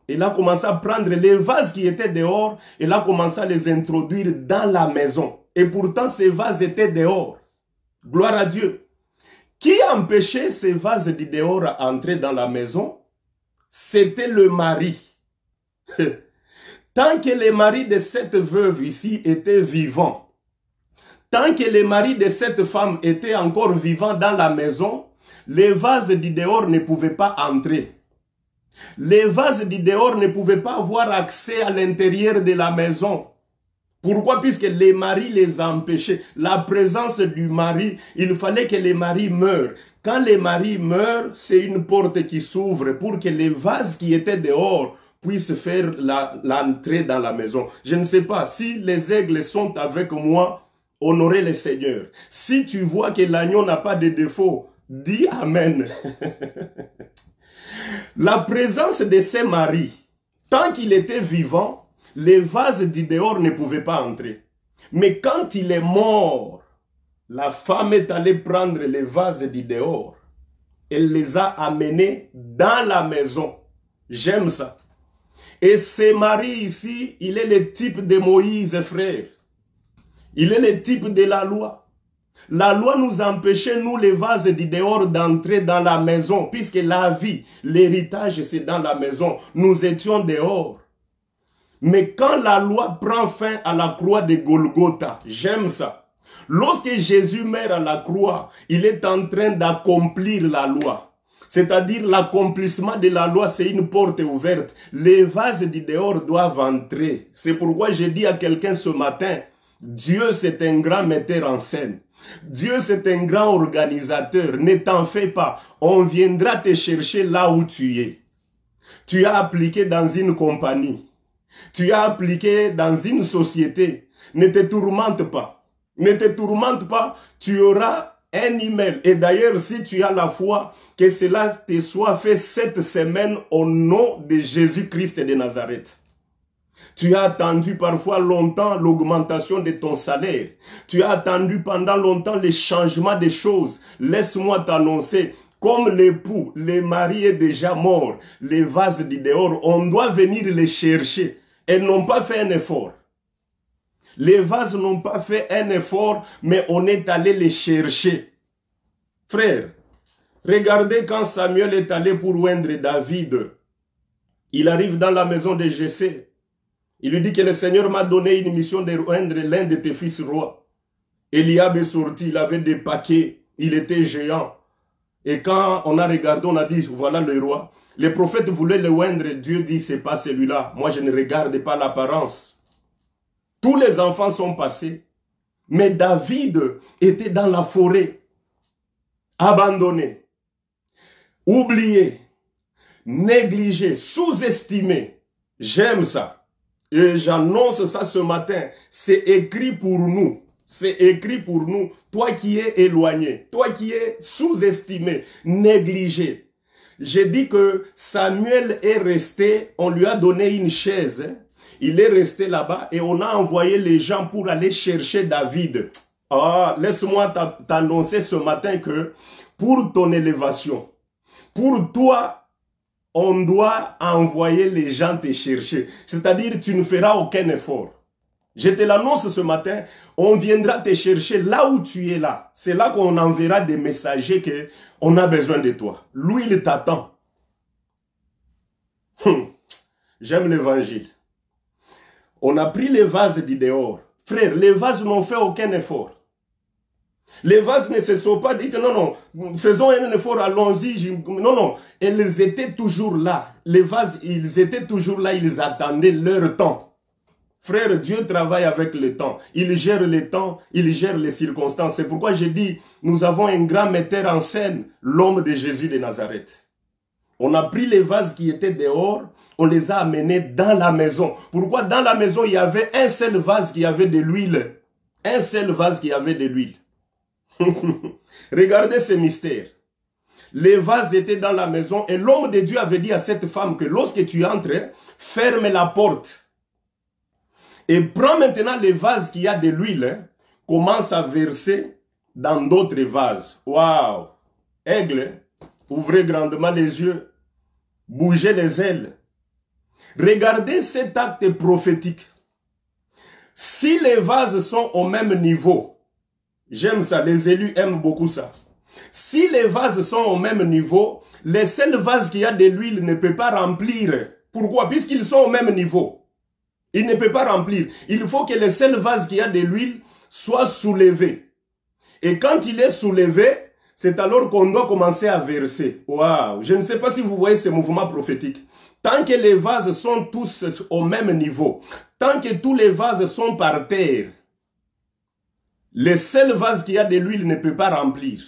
Elle a commencé à prendre les vases qui étaient dehors. Elle a commencé à les introduire dans la maison. Et pourtant, ces vases étaient dehors. Gloire à Dieu. Qui empêchait ces vases du dehors à entrer dans la maison? C'était le mari. Tant que les maris de cette veuve ici étaient vivants, tant que les maris de cette femme étaient encore vivants dans la maison, les vases du dehors ne pouvaient pas entrer. Les vases du dehors ne pouvaient pas avoir accès à l'intérieur de la maison. Pourquoi? Puisque les maris les empêchaient. La présence du mari, il fallait que les maris meurent. Quand les maris meurent, c'est une porte qui s'ouvre pour que les vases qui étaient dehors puissent faire l'entrée dans la maison. Je ne sais pas, si les aigles sont avec moi, honorez le Seigneur. Si tu vois que l'agneau n'a pas de défaut, dis Amen. La présence de ces maris, tant qu'il était vivant, les vases du dehors ne pouvaient pas entrer. Mais quand il est mort, la femme est allée prendre les vases du dehors. Elle les a amenés dans la maison. J'aime ça. Et ce mari ici, il est le type de Moïse, frère. Il est le type de la loi. La loi nous empêchait, nous les vases du dehors, d'entrer dans la maison, puisque la vie, l'héritage, c'est dans la maison. Nous étions dehors. Mais quand la loi prend fin à la croix de Golgotha, j'aime ça. Lorsque Jésus meurt à la croix, il est en train d'accomplir la loi. C'est-à-dire l'accomplissement de la loi, c'est une porte ouverte. Les vases du dehors doivent entrer. C'est pourquoi j'ai dit à quelqu'un ce matin, Dieu c'est un grand metteur en scène. Dieu c'est un grand organisateur. Ne t'en fais pas. On viendra te chercher là où tu es. Tu as appliqué dans une compagnie. Tu as appliqué dans une société. Ne te tourmente pas. Ne te tourmente pas. Tu auras un email. Et d'ailleurs, si tu as la foi, que cela te soit fait cette semaine au nom de Jésus-Christ de Nazareth. Tu as attendu parfois longtemps l'augmentation de ton salaire. Tu as attendu pendant longtemps le changement des choses. Laisse-moi t'annoncer, comme l'époux, le mari est déjà mort, les vases du dehors, on doit venir les chercher. Elles n'ont pas fait un effort. Les vases n'ont pas fait un effort, mais on est allé les chercher. Frère, regardez quand Samuel est allé pour oindre David. Il arrive dans la maison de Jessé. Il lui dit que le Seigneur m'a donné une mission de oindre l'un de tes fils rois. Eliab est sorti, il avait des paquets, il était géant. Et quand on a regardé, on a dit, voilà le roi. Les prophètes voulaient le oindre, Dieu dit, c'est pas celui-là. Moi, je ne regarde pas l'apparence. Tous les enfants sont passés. Mais David était dans la forêt, abandonné, oublié, négligé, sous-estimé. J'aime ça. Et j'annonce ça ce matin. C'est écrit pour nous. C'est écrit pour nous. Toi qui es éloigné, toi qui es sous-estimé, négligé. J'ai dit que Samuel est resté, on lui a donné une chaise. Il est resté là-bas et on a envoyé les gens pour aller chercher David. Ah, laisse-moi t'annoncer ce matin que pour ton élévation, pour toi, on doit envoyer les gens te chercher. C'est-à-dire, tu ne feras aucun effort. Je te l'annonce ce matin, on viendra te chercher là où tu es là. C'est là qu'on enverra des messagers que on a besoin de toi. Lui, il t'attend. J'aime l'évangile. On a pris les vases du dehors. Frère, les vases n'ont fait aucun effort. Les vases ne se sont pas dit que non, non, faisons un effort, allons-y. Non, non, ils étaient toujours là. Les vases, ils étaient toujours là, ils attendaient leur temps. Frère, Dieu travaille avec le temps. Il gère le temps, il gère les circonstances. C'est pourquoi j'ai dit, nous avons un grand metteur en scène, l'homme de Jésus de Nazareth. On a pris les vases qui étaient dehors, on les a amenés dans la maison. Pourquoi? Dans la maison, il y avait un seul vase qui avait de l'huile. Un seul vase qui avait de l'huile. Regardez ce mystère. Les vases étaient dans la maison et l'homme de Dieu avait dit à cette femme que lorsque tu entres, ferme la porte. Et prends maintenant les vases qui a de l'huile, commence à verser dans d'autres vases. Waouh! Aigle, ouvrez grandement les yeux, bougez les ailes. Regardez cet acte prophétique. Si les vases sont au même niveau, j'aime ça, les élus aiment beaucoup ça. Si les vases sont au même niveau, les seuls vases qui a de l'huile ne peuvent pas remplir. Pourquoi? Puisqu'ils sont au même niveau. Ils ne peuvent pas remplir. Il faut que le seul vase qui a de l'huile soit soulevé. Et quand il est soulevé, c'est alors qu'on doit commencer à verser. Waouh! Je ne sais pas si vous voyez ce mouvement prophétique. Tant que les vases sont tous au même niveau, tant que tous les vases sont par terre, le seul vase qui a de l'huile ne peut pas remplir.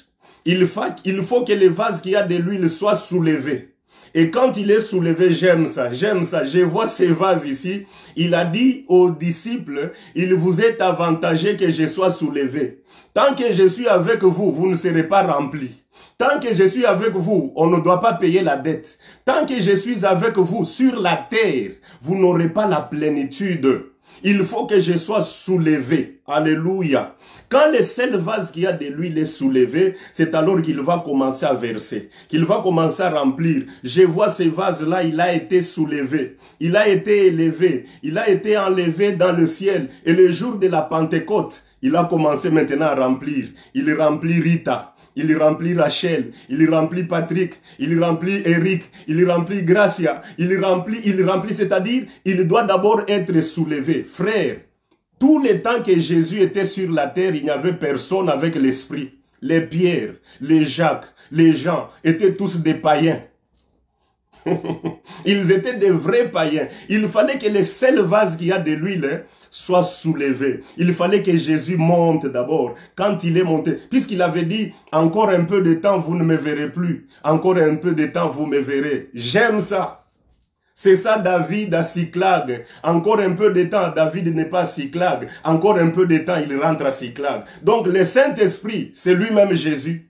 Il faut que le vase qui a de l'huile soit soulevé. Et quand il est soulevé, j'aime ça, j'aime ça. Je vois ces vases ici. Il a dit aux disciples, il vous est avantagé que je sois soulevé. Tant que je suis avec vous, vous ne serez pas remplis. Tant que je suis avec vous, on ne doit pas payer la dette. Tant que je suis avec vous sur la terre, vous n'aurez pas la plénitude. Il faut que je sois soulevé. Alléluia. Quand le seul vase qui a de l'huile est soulevé, c'est alors qu'il va commencer à verser, qu'il va commencer à remplir. Je vois ce vase-là, il a été soulevé, il a été élevé, il a été enlevé dans le ciel. Et le jour de la Pentecôte, il a commencé maintenant à remplir. Il remplit Rita. Il remplit Rachel, il remplit Patrick, il remplit Eric, il remplit Gracia, il remplit, c'est-à-dire, il doit d'abord être soulevé. Frère, tout le temps que Jésus était sur la terre, il n'y avait personne avec l'Esprit. Les Pierre, les Jacques, les Jean étaient tous des païens. Ils étaient des vrais païens. Il fallait que le seul vase qui a de l'huile soit soulevé. Il fallait que Jésus monte d'abord. Quand il est monté, puisqu'il avait dit, encore un peu de temps, vous ne me verrez plus. Encore un peu de temps, vous me verrez. J'aime ça. C'est ça David à Cyclag. Encore un peu de temps, David n'est pas à Cyclag. Encore un peu de temps, il rentre à Cyclag. Donc le Saint-Esprit, c'est lui-même Jésus.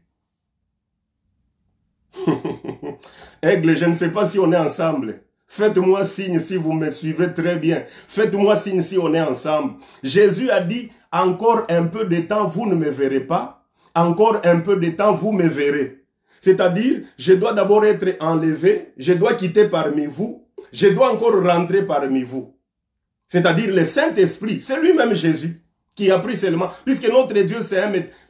Aigle, je ne sais pas si on est ensemble. Faites-moi signe si vous me suivez très bien. Faites-moi signe si on est ensemble. Jésus a dit, encore un peu de temps, vous ne me verrez pas. Encore un peu de temps, vous me verrez. C'est-à-dire, je dois d'abord être enlevé, je dois quitter parmi vous, je dois encore rentrer parmi vous. C'est-à-dire, le Saint-Esprit, c'est lui-même Jésus qui a pris seulement, puisque notre Dieu, c'est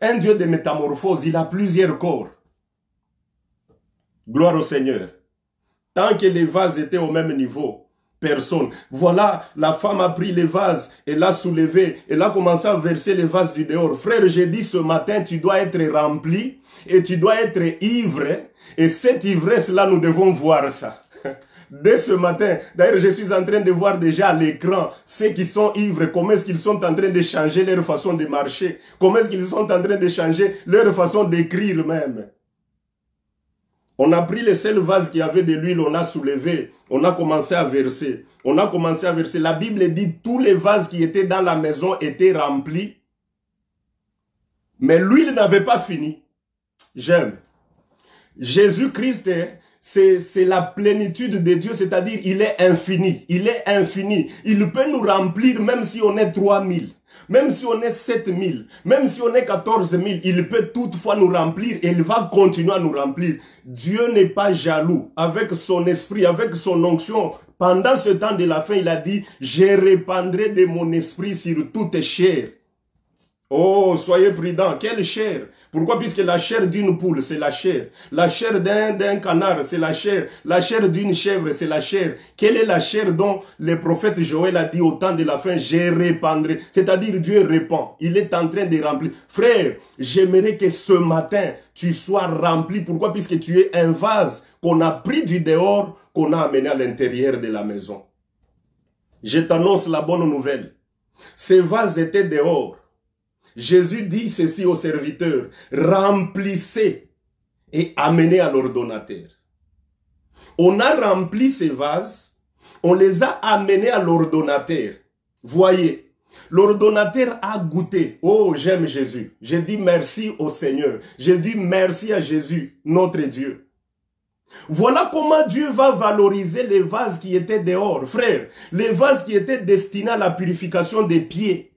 un Dieu de métamorphose, il a plusieurs corps. Gloire au Seigneur. Tant que les vases étaient au même niveau, personne. Voilà, la femme a pris les vases, elle l'a soulevé, elle a commencé à verser les vases du dehors. Frère, j'ai dit ce matin, tu dois être rempli et tu dois être ivre. Et cette ivresse-là, nous devons voir ça. Dès ce matin, d'ailleurs, je suis en train de voir déjà à l'écran ceux qui sont ivres, comment est-ce qu'ils sont en train de changer leur façon de marcher, comment est-ce qu'ils sont en train de changer leur façon d'écrire même. On a pris le seul vase qui avait de l'huile, on a soulevé, on a commencé à verser. On a commencé à verser. La Bible dit tous les vases qui étaient dans la maison étaient remplis. Mais l'huile n'avait pas fini. J'aime. Jésus-Christ, c'est la plénitude de Dieu, c'est-à-dire il est infini. Il est infini. Il peut nous remplir même si on est 3000. Même si on est 7000, même si on est 14000, il peut toutefois nous remplir et il va continuer à nous remplir. Dieu n'est pas jaloux. Avec son esprit, avec son onction, pendant ce temps de la fin, il a dit, je répandrai de mon esprit sur toute chair. Oh, soyez prudents. Quelle chair? Pourquoi? Puisque la chair d'une poule, c'est la chair. La chair d'un canard, c'est la chair. La chair d'une chèvre, c'est la chair. Quelle est la chair dont le prophète Joël a dit au temps de la fin, je répandrai. C'est-à-dire Dieu répand. Il est en train de remplir. Frère, j'aimerais que ce matin, tu sois rempli. Pourquoi? Puisque tu es un vase qu'on a pris du dehors, qu'on a amené à l'intérieur de la maison. Je t'annonce la bonne nouvelle. Ces vases étaient dehors. Jésus dit ceci aux serviteurs, remplissez et amenez à l'ordonnateur. On a rempli ces vases On les a amenés à l'ordonnateur. Voyez, l'ordonnateur a goûté. Oh, j'aime Jésus. J'ai dit merci au Seigneur. J'ai dit merci à Jésus, notre Dieu. Voilà comment Dieu va valoriser les vases qui étaient dehors. Frère, les vases qui étaient destinés à la purification des pieds.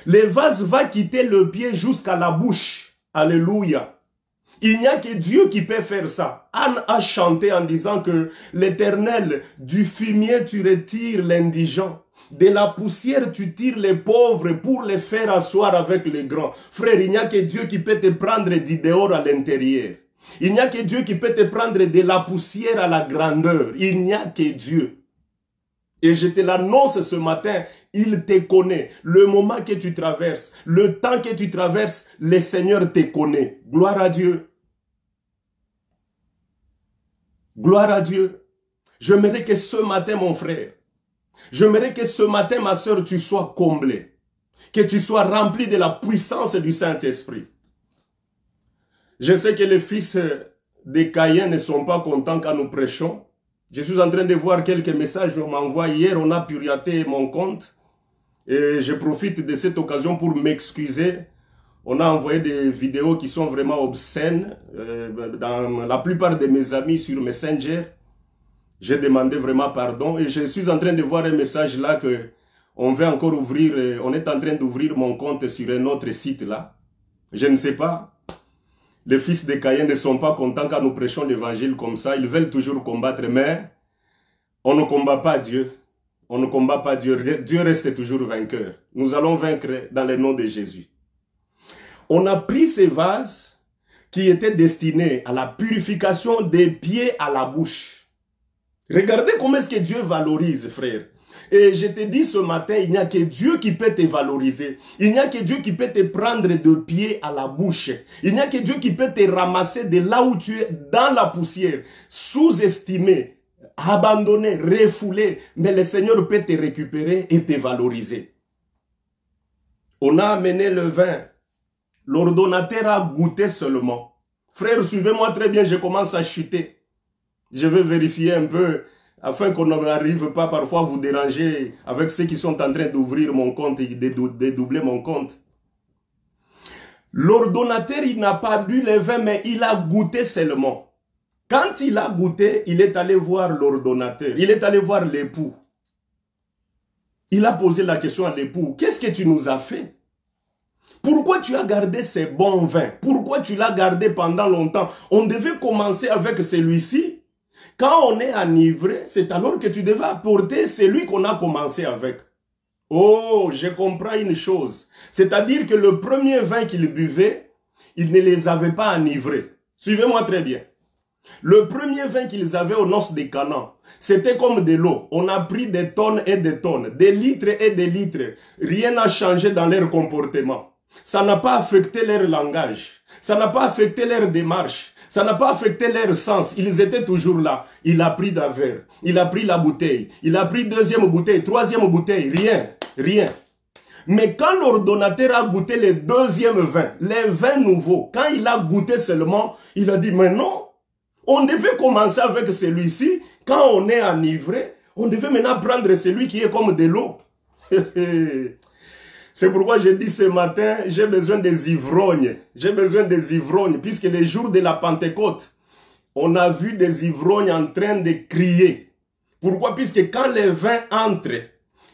Les vases vont quitter le pied jusqu'à la bouche. Alléluia. Il n'y a que Dieu qui peut faire ça. Anne a chanté en disant que l'Éternel, du fumier tu retires l'indigent. De la poussière tu tires les pauvres pour les faire asseoir avec les grands. Frère, il n'y a que Dieu qui peut te prendre du dehors à l'intérieur. Il n'y a que Dieu qui peut te prendre de la poussière à la grandeur. Il n'y a que Dieu. Et je te l'annonce ce matin, il te connaît. Le moment que tu traverses, le temps que tu traverses, le Seigneur te connaît. Gloire à Dieu. Gloire à Dieu. J'aimerais que ce matin, mon frère, j'aimerais que ce matin, ma soeur, tu sois comblé. Que tu sois rempli de la puissance du Saint-Esprit. Je sais que les fils de Caïn ne sont pas contents quand nous prêchons. Je suis en train de voir quelques messages qu'on m'envoie. Hier, on a piraté mon compte. Et je profite de cette occasion pour m'excuser. On a envoyé des vidéos qui sont vraiment obscènes. Dans la plupart de mes amis sur Messenger, j'ai demandé vraiment pardon. Et je suis en train de voir un message là que on veut encore ouvrir. On est en train d'ouvrir mon compte sur un autre site là. Je ne sais pas. Les fils de Caïn ne sont pas contents quand nous prêchons l'évangile comme ça. Ils veulent toujours combattre, mais on ne combat pas Dieu. On ne combat pas Dieu. Dieu reste toujours vainqueur. Nous allons vaincre dans le nom de Jésus. On a pris ces vases qui étaient destinés à la purification des pieds à la bouche. Regardez comment est-ce que Dieu valorise, frère. Et je te dis ce matin, il n'y a que Dieu qui peut te valoriser. Il n'y a que Dieu qui peut te prendre de pied à la bouche. Il n'y a que Dieu qui peut te ramasser de là où tu es, dans la poussière, sous-estimé, abandonné, refoulé. Mais le Seigneur peut te récupérer et te valoriser. On a amené le vin. L'ordonnateur a goûté seulement. Frère, suivez-moi très bien, je commence à chuter. Je vais vérifier un peu, afin qu'on n'arrive pas parfois à vous déranger avec ceux qui sont en train d'ouvrir mon compte et de doubler mon compte. L'ordonnateur, il n'a pas bu le vin, mais il a goûté seulement. Quand il a goûté, il est allé voir l'ordonnateur. Il est allé voir l'époux. Il a posé la question à l'époux. Qu'est-ce que tu nous as fait? Pourquoi tu as gardé ces bons vins? Pourquoi tu l'as gardé pendant longtemps? On devait commencer avec celui-ci. Quand on est enivré, c'est alors que tu devais apporter celui qu'on a commencé avec. Oh, je comprends une chose. C'est-à-dire que le premier vin qu'il buvait, il ne les avait pas enivrés. Suivez-moi très bien. Le premier vin qu'ils avaient aux noces de Canaan, c'était comme de l'eau. On a pris des tonnes et des tonnes, des litres et des litres. Rien n'a changé dans leur comportement. Ça n'a pas affecté leur langage. Ça n'a pas affecté leur démarche. Ça n'a pas affecté leur sens. Ils étaient toujours là. Il a pris d'un verre. Il a pris la bouteille. Il a pris deuxième bouteille, troisième bouteille. Rien. Rien. Mais quand l'ordonnateur a goûté le deuxième vin, les vins nouveaux, quand il a goûté seulement, il a dit, mais non, on devait commencer avec celui-ci. Quand on est enivré, on devait maintenant prendre celui qui est comme de l'eau. C'est pourquoi je dis ce matin, j'ai besoin des ivrognes. J'ai besoin des ivrognes, puisque les jours de la Pentecôte, on a vu des ivrognes en train de crier. Pourquoi? Puisque quand les vins entrent,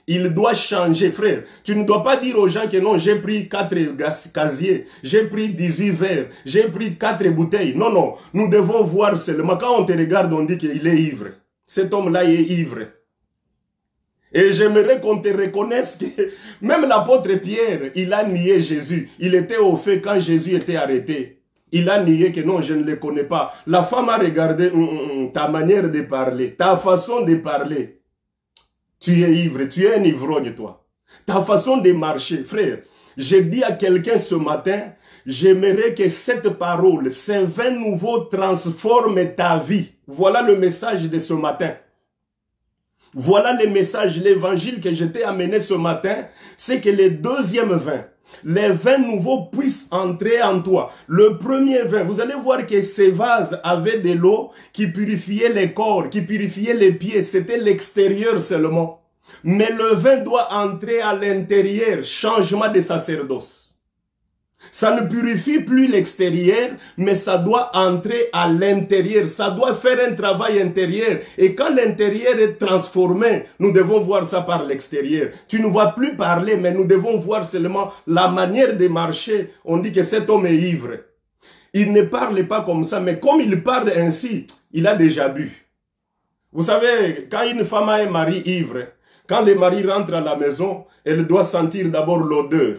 il doit changer, frère. Tu ne dois pas dire aux gens que non, j'ai pris 4 casiers, j'ai pris 18 verres, j'ai pris 4 bouteilles. Non, non, nous devons voir seulement. Quand on te regarde, on dit qu'il est ivre. Cet homme-là est ivre. Et j'aimerais qu'on te reconnaisse que même l'apôtre Pierre, il a nié Jésus. Il était au fait quand Jésus était arrêté. Il a nié que non, je ne le connais pas. La femme a regardé ta manière de parler, ta façon de parler. Tu es ivre, tu es un ivrogne toi. Ta façon de marcher, frère. J'ai dit à quelqu'un ce matin, j'aimerais que cette parole, ces 20 nouveaux transforment ta vie. Voilà le message de ce matin. Voilà le message, l'évangile que je t'ai amené ce matin, c'est que le deuxième vin, les vins nouveaux puissent entrer en toi. Le premier vin, vous allez voir que ces vases avaient de l'eau qui purifiait les corps, qui purifiait les pieds. C'était l'extérieur seulement. Mais le vin doit entrer à l'intérieur, changement de sacerdoce. Ça ne purifie plus l'extérieur, mais ça doit entrer à l'intérieur. Ça doit faire un travail intérieur. Et quand l'intérieur est transformé, nous devons voir ça par l'extérieur. Tu ne vas plus parler, mais nous devons voir seulement la manière de marcher. On dit que cet homme est ivre. Il ne parle pas comme ça, mais comme il parle ainsi, il a déjà bu. Vous savez, quand une femme a un mari ivre, quand le mari rentre à la maison, elle doit sentir d'abord l'odeur.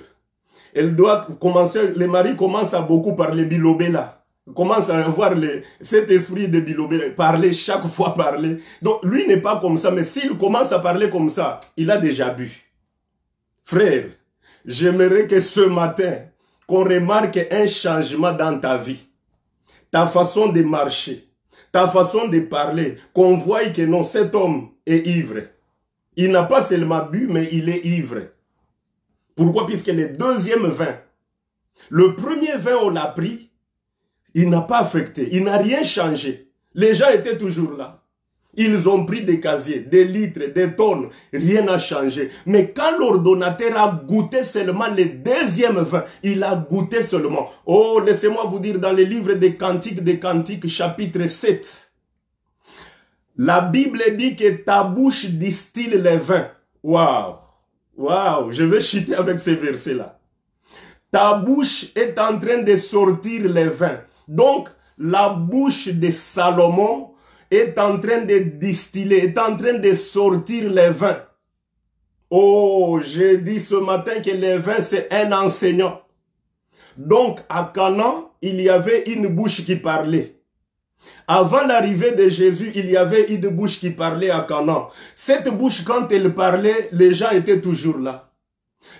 Elle doit commencer, le mari commence à beaucoup parler bilobéla. Commence à avoir cet esprit de bilobéla, parler, chaque fois parler. Donc lui n'est pas comme ça, mais s'il commence à parler comme ça, il a déjà bu. Frère, j'aimerais que ce matin, qu'on remarque un changement dans ta vie. Ta façon de marcher, ta façon de parler, qu'on voie que non, cet homme est ivre. Il n'a pas seulement bu, mais il est ivre. Pourquoi? Puisque le deuxième vin, le premier vin, on l'a pris, il n'a pas affecté, il n'a rien changé. Les gens étaient toujours là. Ils ont pris des casiers, des litres, des tonnes, rien n'a changé. Mais quand l'ordonnateur a goûté seulement le deuxième vin, il a goûté seulement. Oh, laissez-moi vous dire dans le livre des Cantiques, chapitre 7. La Bible dit que ta bouche distille le vin. Waouh! Waouh, je vais chuter avec ces versets-là. Ta bouche est en train de sortir les vins. Donc, la bouche de Salomon est en train de distiller, est en train de sortir les vins. Oh, j'ai dit ce matin que les vins, c'est un enseignant. Donc, à Canaan, il y avait une bouche qui parlait. Avant l'arrivée de Jésus, il y avait une bouche qui parlait à Canaan. Cette bouche, quand elle parlait, les gens étaient toujours là.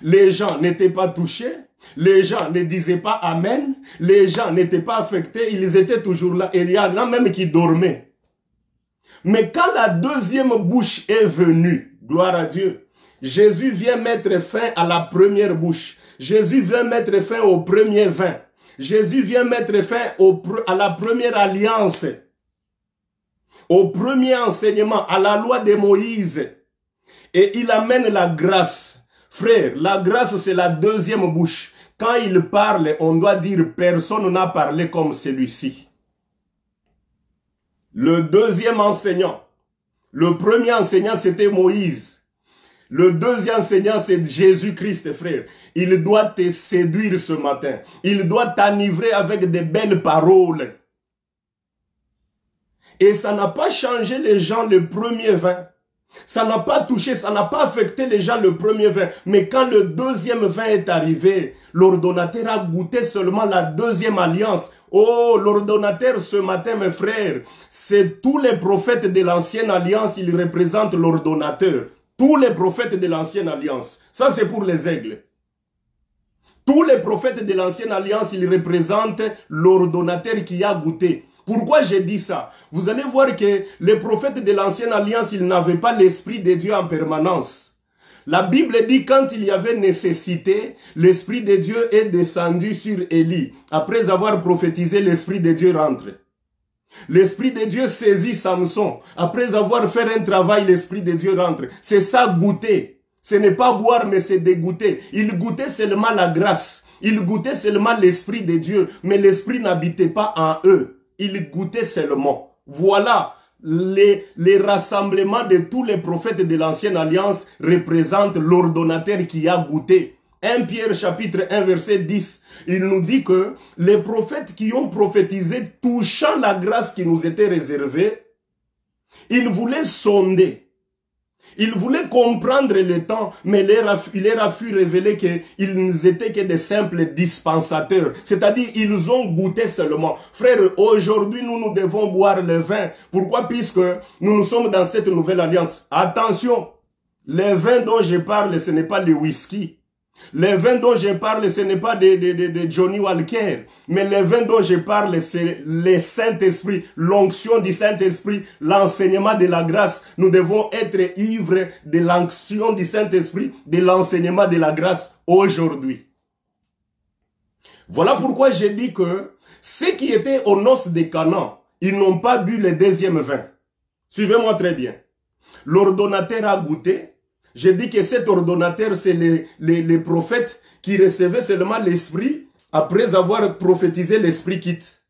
Les gens n'étaient pas touchés. Les gens ne disaient pas Amen. Les gens n'étaient pas affectés. Ils étaient toujours là. Et il y en a même qui dormaient. Mais quand la deuxième bouche est venue, gloire à Dieu, Jésus vient mettre fin à la première bouche. Jésus vient mettre fin au premier vin. Jésus vient mettre fin à la première alliance, au premier enseignement, à la loi de Moïse. Et il amène la grâce. Frère, la grâce c'est la deuxième bouche. Quand il parle, on doit dire personne n'a parlé comme celui-ci. Le deuxième enseignant, le premier enseignant c'était Moïse. Le deuxième enseignant, c'est Jésus-Christ, frère. Il doit te séduire ce matin. Il doit t'enivrer avec de belles paroles. Et ça n'a pas changé les gens le premier vin. Ça n'a pas touché, ça n'a pas affecté les gens le premier vin. Mais quand le deuxième vin est arrivé, l'ordonnateur a goûté seulement la deuxième alliance. Oh, l'ordonnateur ce matin, mes frères, c'est tous les prophètes de l'ancienne alliance, ils représentent l'ordonnateur. Tous les prophètes de l'ancienne alliance. Ça, c'est pour les aigles. Tous les prophètes de l'ancienne alliance, ils représentent l'ordonnateur qui a goûté. Pourquoi j'ai dit ça? Vous allez voir que les prophètes de l'ancienne alliance, ils n'avaient pas l'esprit de Dieu en permanence. La Bible dit quand il y avait nécessité, l'esprit de Dieu est descendu sur Élie. Après avoir prophétisé, l'esprit de Dieu rentre. L'esprit de Dieu saisit Samson. Après avoir fait un travail, l'esprit de Dieu rentre. C'est ça goûter. Ce n'est pas boire, mais c'est dégoûter. Il goûtait seulement la grâce. Il goûtait seulement l'esprit de Dieu. Mais l'esprit n'habitait pas en eux. Il goûtait seulement. Voilà, les rassemblements de tous les prophètes de l'ancienne alliance représentent l'ordonnateur qui a goûté. 1 Pierre chapitre 1 verset 10, il nous dit que les prophètes qui ont prophétisé touchant la grâce qui nous était réservée, ils voulaient sonder. Ils voulaient comprendre le temps, mais il leur a fut révélé qu'ils n'étaient que des simples dispensateurs. C'est-à-dire, ils ont goûté seulement. Frère, aujourd'hui, nous devons boire le vin. Pourquoi? Puisque nous sommes dans cette nouvelle alliance. Attention, le vin dont je parle, ce n'est pas le whisky. Le vin dont je parle, ce n'est pas de Johnny Walker, mais le vin dont je parle, c'est le Saint-Esprit, l'onction du Saint-Esprit, l'enseignement de la grâce. Nous devons être ivres de l'onction du Saint-Esprit, de l'enseignement de la grâce aujourd'hui. Voilà pourquoi j'ai dit que ceux qui étaient aux noces de Canaan, ils n'ont pas bu le deuxième vin. Suivez-moi très bien. L'ordonnateur a goûté. J'ai dit que cet ordonnateur, c'est les prophètes qui recevaient seulement l'esprit. Après avoir prophétisé, l'esprit quitte.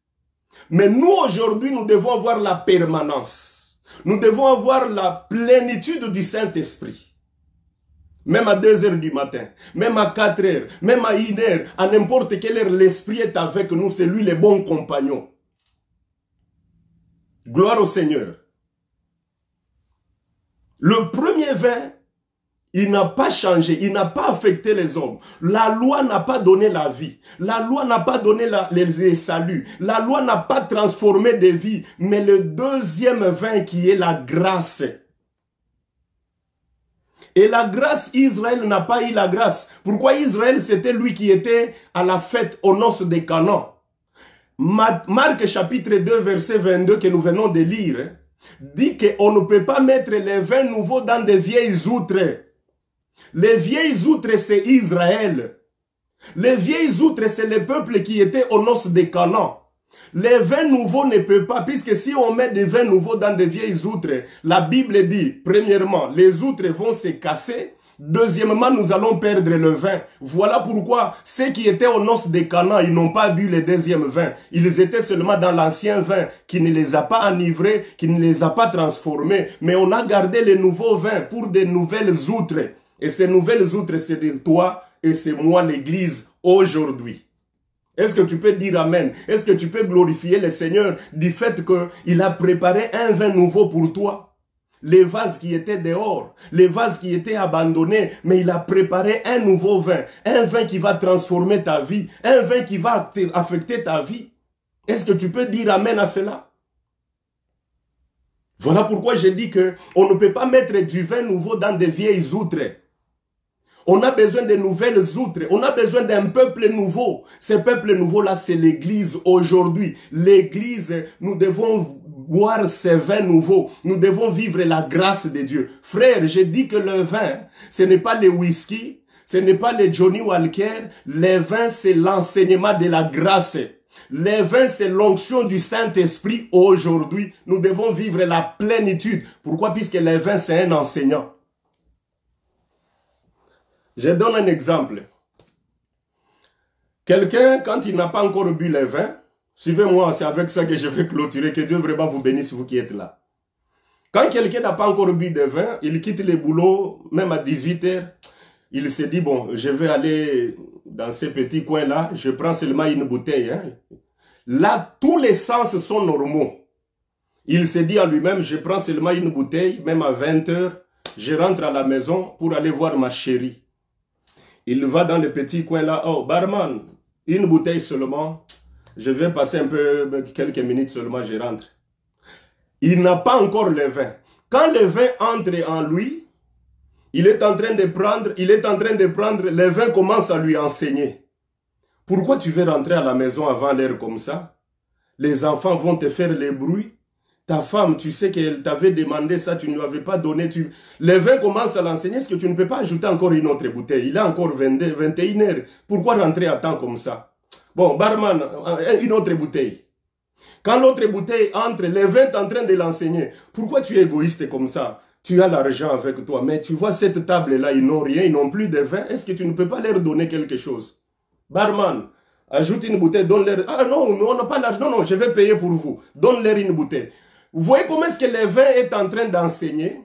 Mais nous, aujourd'hui, nous devons avoir la permanence. Nous devons avoir la plénitude du Saint-Esprit. Même à 2 heures du matin, même à 4 heures, même à 1 heure, à n'importe quelle heure, l'Esprit est avec nous. C'est lui le bon compagnon. Gloire au Seigneur. Le premier vin, il n'a pas changé, il n'a pas affecté les hommes. La loi n'a pas donné la vie. La loi n'a pas donné les saluts. La loi n'a pas transformé des vies. Mais le deuxième vin qui est la grâce. Et la grâce, Israël n'a pas eu la grâce. Pourquoi Israël, c'était lui qui était à la fête aux noces de Canaan. Marc chapitre 2, verset 22 que nous venons de lire, dit qu'on ne peut pas mettre les vins nouveaux dans des vieilles outres. Les vieilles outres, c'est Israël. Les vieilles outres, c'est le peuple qui était aux noces de Canaan. Les vins nouveaux ne peuvent pas, puisque si on met des vins nouveaux dans des vieilles outres, la Bible dit, premièrement, les outres vont se casser. Deuxièmement, nous allons perdre le vin. Voilà pourquoi ceux qui étaient aux noces de Canaan, ils n'ont pas bu le deuxième vin. Ils étaient seulement dans l'ancien vin qui ne les a pas enivrés, qui ne les a pas transformés. Mais on a gardé les nouveaux vins pour de nouvelles outres. Et ces nouvelles outres, c'est de toi et c'est moi l'église aujourd'hui. Est-ce que tu peux dire Amen? Est-ce que tu peux glorifier le Seigneur du fait qu'il a préparé un vin nouveau pour toi? Les vases qui étaient dehors, les vases qui étaient abandonnés, mais il a préparé un nouveau vin. Un vin qui va transformer ta vie, un vin qui va affecter ta vie. Est-ce que tu peux dire Amen à cela? Voilà pourquoi j'ai dit qu'on ne peut pas mettre du vin nouveau dans des vieilles outres. On a besoin de nouvelles outres. On a besoin d'un peuple nouveau. Ce peuple nouveau-là, c'est l'église aujourd'hui. L'église, nous devons boire ces vins nouveaux. Nous devons vivre la grâce de Dieu. Frère, j'ai dit que le vin, ce n'est pas le whisky, ce n'est pas le Johnny Walker. Le vin, c'est l'enseignement de la grâce. Le vin, c'est l'onction du Saint-Esprit aujourd'hui. Nous devons vivre la plénitude. Pourquoi? Puisque le vin, c'est un enseignant. Je donne un exemple. Quelqu'un, quand il n'a pas encore bu le vin, suivez-moi, c'est avec ça que je vais clôturer, que Dieu vraiment vous bénisse, vous qui êtes là. Quand quelqu'un n'a pas encore bu de vin, il quitte le boulot, même à 18 h, il se dit, bon, je vais aller dans ces petits coins-là, je prends seulement une bouteille. Hein. Là, tous les sens sont normaux. Il se dit à lui-même, je prends seulement une bouteille, même à 20 h, je rentre à la maison pour aller voir ma chérie. Il va dans le petit coin là. Oh, barman, une bouteille seulement. Je vais passer un peu, quelques minutes seulement, je rentre. Il n'a pas encore le vin. Quand le vin entre en lui, il est en train de prendre, le vin commence à lui enseigner. Pourquoi tu veux rentrer à la maison avant l'heure comme ça? Les enfants vont te faire les bruits. Ta femme, tu sais qu'elle t'avait demandé ça, tu ne lui avais pas donné. Le vin commence à l'enseigner. Est-ce que tu ne peux pas ajouter encore une autre bouteille? Il est encore 21 heures. Pourquoi rentrer à temps comme ça? Bon, barman, une autre bouteille. Quand l'autre bouteille entre, le vin est en train de l'enseigner. Pourquoi tu es égoïste comme ça? Tu as l'argent avec toi, mais tu vois cette table-là, ils n'ont rien, ils n'ont plus de vin. Est-ce que tu ne peux pas leur donner quelque chose? Barman, ajoute une bouteille, donne-leur. Ah non, on n'a pas l'argent. Non, je vais payer pour vous. Donne-leur une bouteille. Vous voyez comment est-ce que le vin est en train d'enseigner?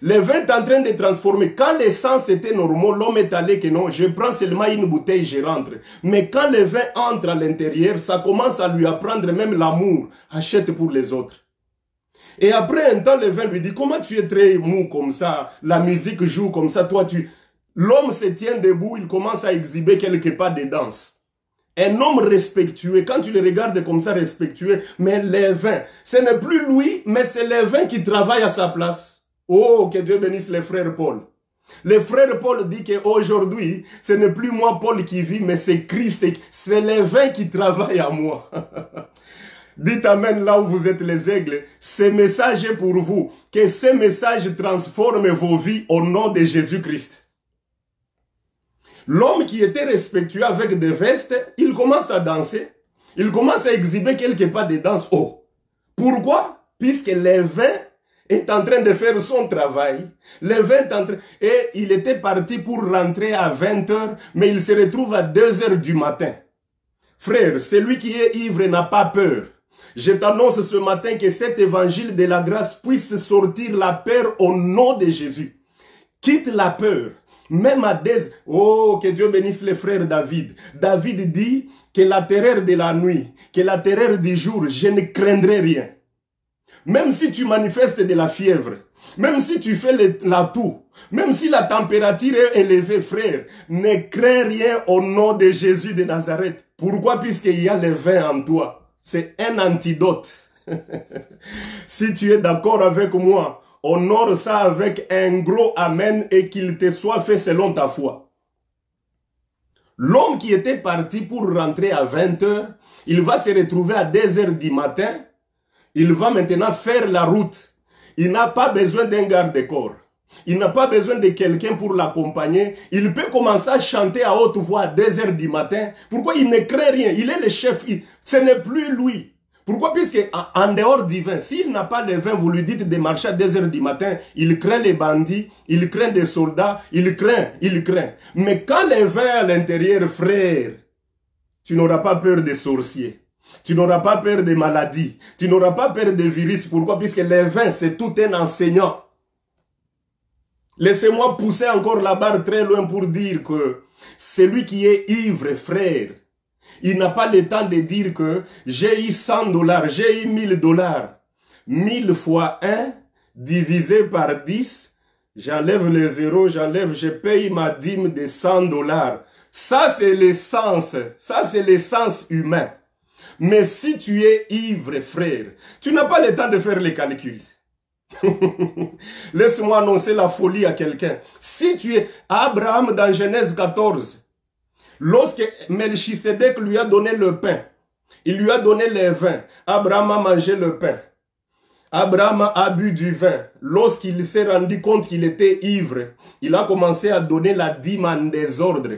Le vin est en train de transformer. Quand les sens étaient normaux, l'homme est allé que non, je prends seulement une bouteille, je rentre. Mais quand le vin entre à l'intérieur, ça commence à lui apprendre même l'amour. Achète pour les autres. Et après un temps, le vin lui dit, comment tu es très mou comme ça, la musique joue comme ça, toi tu... L'homme se tient debout, il commence à exhiber quelques pas de danse. Un homme respectueux, quand tu le regardes comme ça respectueux, mais le vin, ce n'est plus lui, mais c'est le vin qui travaille à sa place. Oh, que Dieu bénisse les frères Paul. Le frère Paul dit qu'aujourd'hui, ce n'est plus moi Paul qui vit, mais c'est Christ, c'est le vin qui travaille à moi. Dites Amen là où vous êtes les aigles. Ce message est pour vous. Que ce message transforme vos vies au nom de Jésus-Christ. L'homme qui était respectueux avec des vestes, il commence à danser. Il commence à exhiber quelque part des danses. Oh, pourquoi? Puisque le vin est en train de faire son travail. Le vin est en train... Et il était parti pour rentrer à 20 h, mais il se retrouve à 2 h du matin. Frère, celui qui est ivre n'a pas peur. Je t'annonce ce matin que cet évangile de la grâce puisse sortir la peur au nom de Jésus. Quitte la peur. Même à des... Oh, que Dieu bénisse les frères David. David dit que la terreur de la nuit, que la terreur du jour, je ne craindrai rien. Même si tu manifestes de la fièvre, même si tu fais la toux, même si la température est élevée, frère, ne crains rien au nom de Jésus de Nazareth. Pourquoi? Puisqu'il y a le vin en toi. C'est un antidote. Si tu es d'accord avec moi, honore ça avec un gros amen et qu'il te soit fait selon ta foi. L'homme qui était parti pour rentrer à 20 h, il va se retrouver à 2 h du matin. Il va maintenant faire la route. Il n'a pas besoin d'un garde-corps. Il n'a pas besoin de quelqu'un pour l'accompagner. Il peut commencer à chanter à haute voix à 2 h du matin. Pourquoi? Il ne craint rien. Il est le chef. Ce n'est plus lui. Pourquoi? Puisque en dehors du vin, s'il n'a pas de vin, vous lui dites de marcher à 2 h du matin, il craint les bandits, il craint des soldats, il craint. Mais quand le vin est à l'intérieur, frère, tu n'auras pas peur des sorciers. Tu n'auras pas peur des maladies. Tu n'auras pas peur des virus. Pourquoi? Puisque le vin, c'est tout un enseignant. Laissez-moi pousser encore la barre très loin pour dire que celui qui est ivre, frère, il n'a pas le temps de dire que j'ai eu 100 $, j'ai eu 1000 $. 1000 fois 1 divisé par 10, j'enlève les zéros, je paye ma dîme de 100 $. Ça, c'est l'essence. Ça, c'est l'essence humain. Mais si tu es ivre, frère, tu n'as pas le temps de faire les calculs. Laisse-moi annoncer la folie à quelqu'un. Si tu es Abraham dans Genèse 14, lorsque Melchisedec lui a donné le pain, il lui a donné le vin, Abraham a mangé le pain. Abraham a bu du vin. Lorsqu'il s'est rendu compte qu'il était ivre, il a commencé à donner la dîme en désordre.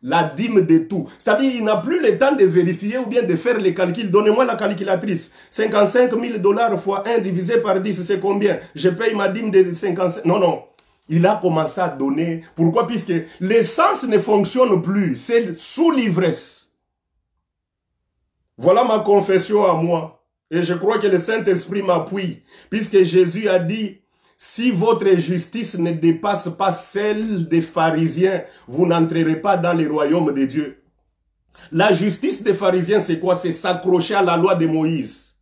La dîme de tout. C'est-à-dire, il n'a plus le temps de vérifier ou bien de faire les calculs. Donnez-moi la calculatrice. 55 000 $ fois 1 divisé par 10, c'est combien? Je paye ma dîme de 55. Non, non. Il a commencé à donner. Pourquoi? Puisque l'essence ne fonctionne plus. C'est sous l'ivresse. Voilà ma confession à moi. Et je crois que le Saint-Esprit m'appuie. Puisque Jésus a dit... Si votre justice ne dépasse pas celle des pharisiens, vous n'entrerez pas dans le royaume de Dieu. La justice des pharisiens, c'est quoi? C'est s'accrocher à la loi de Moïse,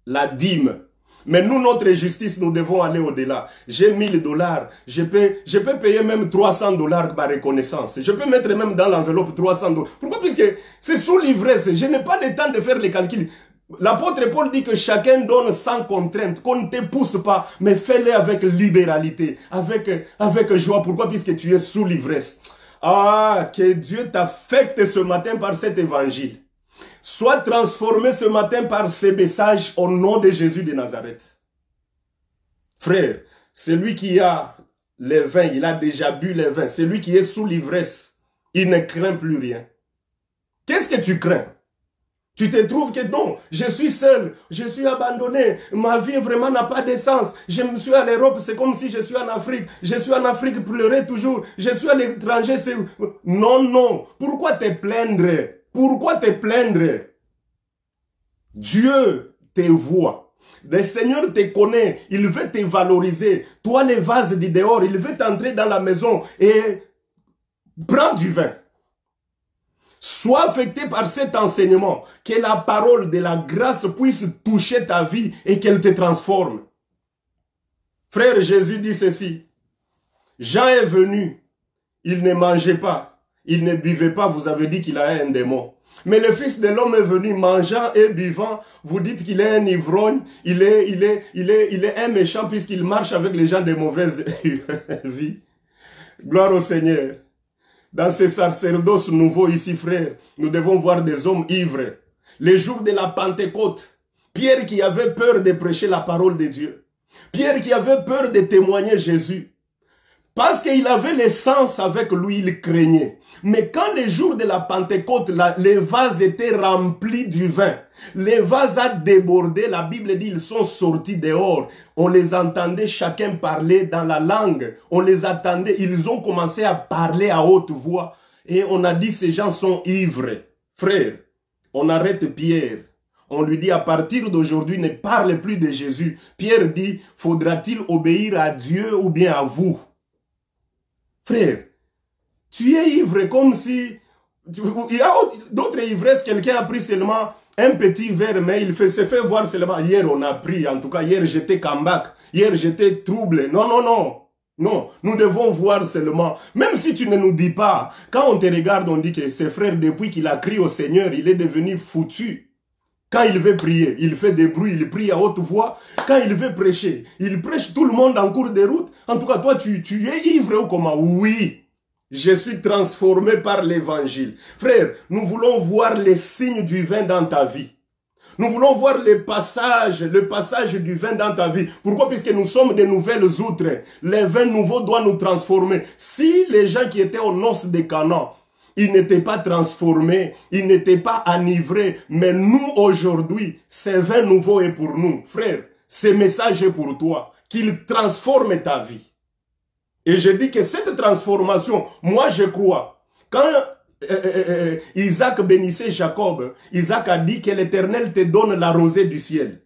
la dîme. Mais nous, notre justice, nous devons aller au-delà. J'ai 1000 $, je peux payer même 300 $ par reconnaissance. Je peux mettre même dans l'enveloppe 300 $. Pourquoi? Puisque c'est sous l'ivresse. Je n'ai pas le temps de faire les calculs. L'apôtre Paul dit que chacun donne sans contrainte, qu'on ne te pousse pas, mais fais-le avec libéralité, avec joie. Pourquoi? Puisque tu es sous l'ivresse. Ah, que Dieu t'affecte ce matin par cet évangile. Sois transformé ce matin par ces messages au nom de Jésus de Nazareth. Frère, celui qui a le vin, il a déjà bu le vin. Celui qui est sous l'ivresse, il ne craint plus rien. Qu'est-ce que tu crains? Tu te trouves que non, je suis seul, je suis abandonné, ma vie vraiment n'a pas de sens. Je me suis à l'Europe, c'est comme si je suis en Afrique. Je suis en Afrique, pleurer toujours. Je suis à l'étranger, c'est... Non, non. Pourquoi te plaindre? Pourquoi te plaindre? Dieu te voit. Le Seigneur te connaît. Il veut te valoriser. Toi, les vases du dehors, il veut t'entrer dans la maison et prends du vin. Sois affecté par cet enseignement, que la parole de la grâce puisse toucher ta vie et qu'elle te transforme. Frère, Jésus dit ceci. Jean est venu, il ne mangeait pas, il ne buvait pas, vous avez dit qu'il a un démon. Mais le Fils de l'homme est venu mangeant et buvant, vous dites qu'il est un ivrogne, il est un méchant puisqu'il marche avec les gens de mauvaise vie. Gloire au Seigneur. Dans ce sacerdoce nouveau ici, frère, nous devons voir des hommes ivres. Les jours de la Pentecôte, Pierre qui avait peur de prêcher la parole de Dieu. Pierre qui avait peur de témoigner Jésus. Parce qu'il avait l'essence avec lui, il craignait. Mais quand les jours de la Pentecôte, les vases étaient remplis du vin, les vases a débordé, la Bible dit, ils sont sortis dehors. On les entendait chacun parler dans la langue. On les attendait, ils ont commencé à parler à haute voix. Et on a dit, ces gens sont ivres. Frère, on arrête Pierre. On lui dit, à partir d'aujourd'hui, ne parle plus de Jésus. Pierre dit, faudra-t-il obéir à Dieu ou bien à vous? Frère, tu es ivre comme si... Il y a d'autres ivresses, quelqu'un a pris seulement un petit verre, mais il se fait voir seulement. Hier, on a pris, en tout cas, hier, j'étais comeback. Hier, j'étais troublé. Non, non, non. Non, nous devons voir seulement. Même si tu ne nous dis pas, quand on te regarde, on dit que ce frère, depuis qu'il a crié au Seigneur, il est devenu foutu. Quand il veut prier, il fait des bruits, il prie à haute voix. Quand il veut prêcher, il prêche tout le monde en cours de route. En tout cas, toi, tu es ivre ou comment? Oui, je suis transformé par l'évangile. Frère, nous voulons voir les signes du vin dans ta vie. Nous voulons voir le passage du vin dans ta vie. Pourquoi? Puisque nous sommes de nouvelles outres. Le vin nouveau doit nous transformer. Si les gens qui étaient aux noces de Canaan, ils n'étaient pas transformés, ils n'étaient pas enivrés. Mais nous, aujourd'hui, ce vin nouveau est pour nous. Frère, ce message est pour toi. Qu'il transforme ta vie. Et je dis que cette transformation, moi je crois, quand Isaac bénissait Jacob, Isaac a dit que l'Éternel te donne la rosée du ciel.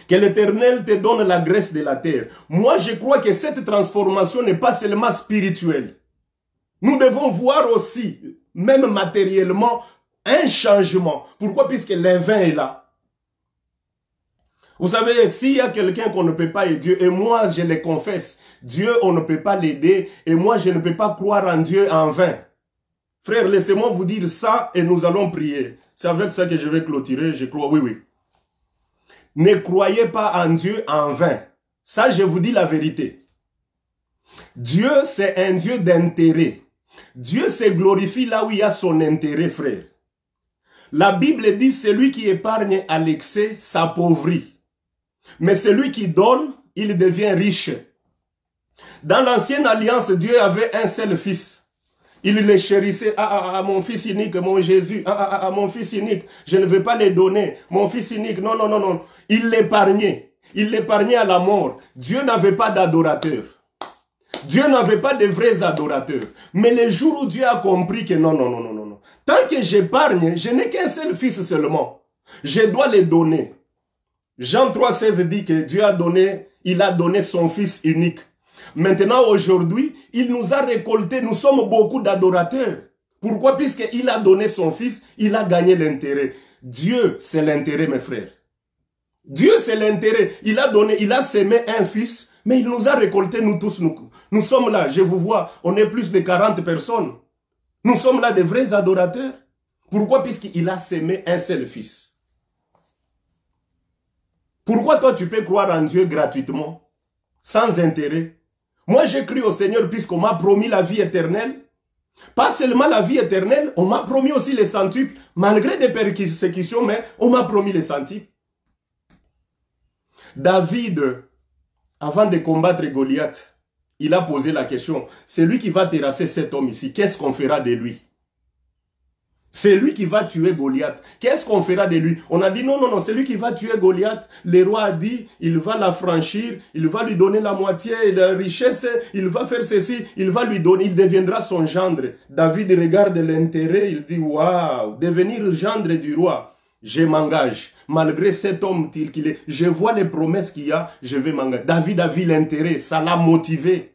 Que l'Éternel te donne la graisse de la terre. Moi je crois que cette transformation n'est pas seulement spirituelle. Nous devons voir aussi, même matériellement, un changement. Pourquoi? Puisque le vin est là. Vous savez, s'il y a quelqu'un qu'on ne peut pas aider, et moi je le confesse, Dieu on ne peut pas l'aider, et moi je ne peux pas croire en Dieu en vain. Frère, laissez-moi vous dire ça et nous allons prier. C'est avec ça que je vais clôturer, je crois, oui, oui. Ne croyez pas en Dieu en vain. Ça, je vous dis la vérité. Dieu, c'est un Dieu d'intérêt. Dieu se glorifie là où il y a son intérêt, frère. La Bible dit, celui qui épargne à l'excès s'appauvrit. Mais celui qui donne, il devient riche. Dans l'ancienne alliance, Dieu avait un seul fils. Il le chérissait. Mon fils unique, mon Jésus. Mon fils unique, je ne veux pas les donner. Mon fils unique, non, non, non, non. Il l'épargnait. Il l'épargnait à la mort. Dieu n'avait pas d'adorateurs. Dieu n'avait pas de vrais adorateurs. Mais le jour où Dieu a compris que non, non, non, non, non, non. Tant que j'épargne, je n'ai qu'un seul fils seulement. Je dois les donner. Jean 3,16 dit que Dieu a donné, il a donné son fils unique. Maintenant, aujourd'hui, il nous a récoltés, nous sommes beaucoup d'adorateurs. Pourquoi? Puisqu'il a donné son fils, il a gagné l'intérêt. Dieu, c'est l'intérêt, mes frères. Dieu, c'est l'intérêt. Il a donné, il a sémé un fils, mais il nous a récoltés, nous tous. Nous sommes là, je vous vois, on est plus de 40 personnes. Nous sommes là des vrais adorateurs. Pourquoi? Puisqu'il a sémé un seul fils. Pourquoi toi tu peux croire en Dieu gratuitement, sans intérêt? Moi j'ai cru au Seigneur puisqu'on m'a promis la vie éternelle. Pas seulement la vie éternelle, on m'a promis aussi les centuples. Malgré des persécutions, mais on m'a promis les centuples. David, avant de combattre Goliath, il a posé la question, c'est lui qui va terrasser cet homme ici, qu'est-ce qu'on fera de lui? C'est lui qui va tuer Goliath. Qu'est-ce qu'on fera de lui? On a dit non, non, non, c'est lui qui va tuer Goliath. Le roi a dit, il va l'affranchir, il va lui donner la moitié de la richesse, il va faire ceci, il va lui donner, il deviendra son gendre. David regarde l'intérêt, il dit, waouh, devenir gendre du roi, je m'engage. Malgré cet homme qu'il est, je vois les promesses qu'il y a, je vais m'engager. David a vu l'intérêt, ça l'a motivé.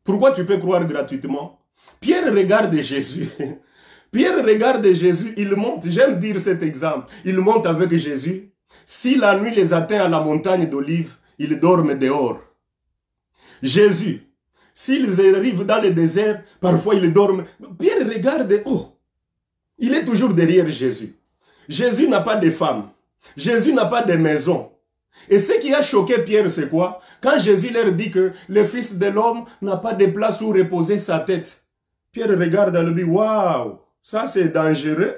Pourquoi tu peux croire gratuitement? Pierre regarde Jésus. Pierre regarde Jésus, il monte. J'aime dire cet exemple. Il monte avec Jésus. Si la nuit les atteint à la montagne d'Olive, ils dorment dehors. Jésus, s'ils arrivent dans le désert, parfois ils dorment. Pierre regarde, oh, il est toujours derrière Jésus. Jésus n'a pas de femme. Jésus n'a pas de maison. Et ce qui a choqué Pierre, c'est quoi? Quand Jésus leur dit que le Fils de l'homme n'a pas de place où reposer sa tête. Pierre regarde et lui dit, waouh, ça c'est dangereux.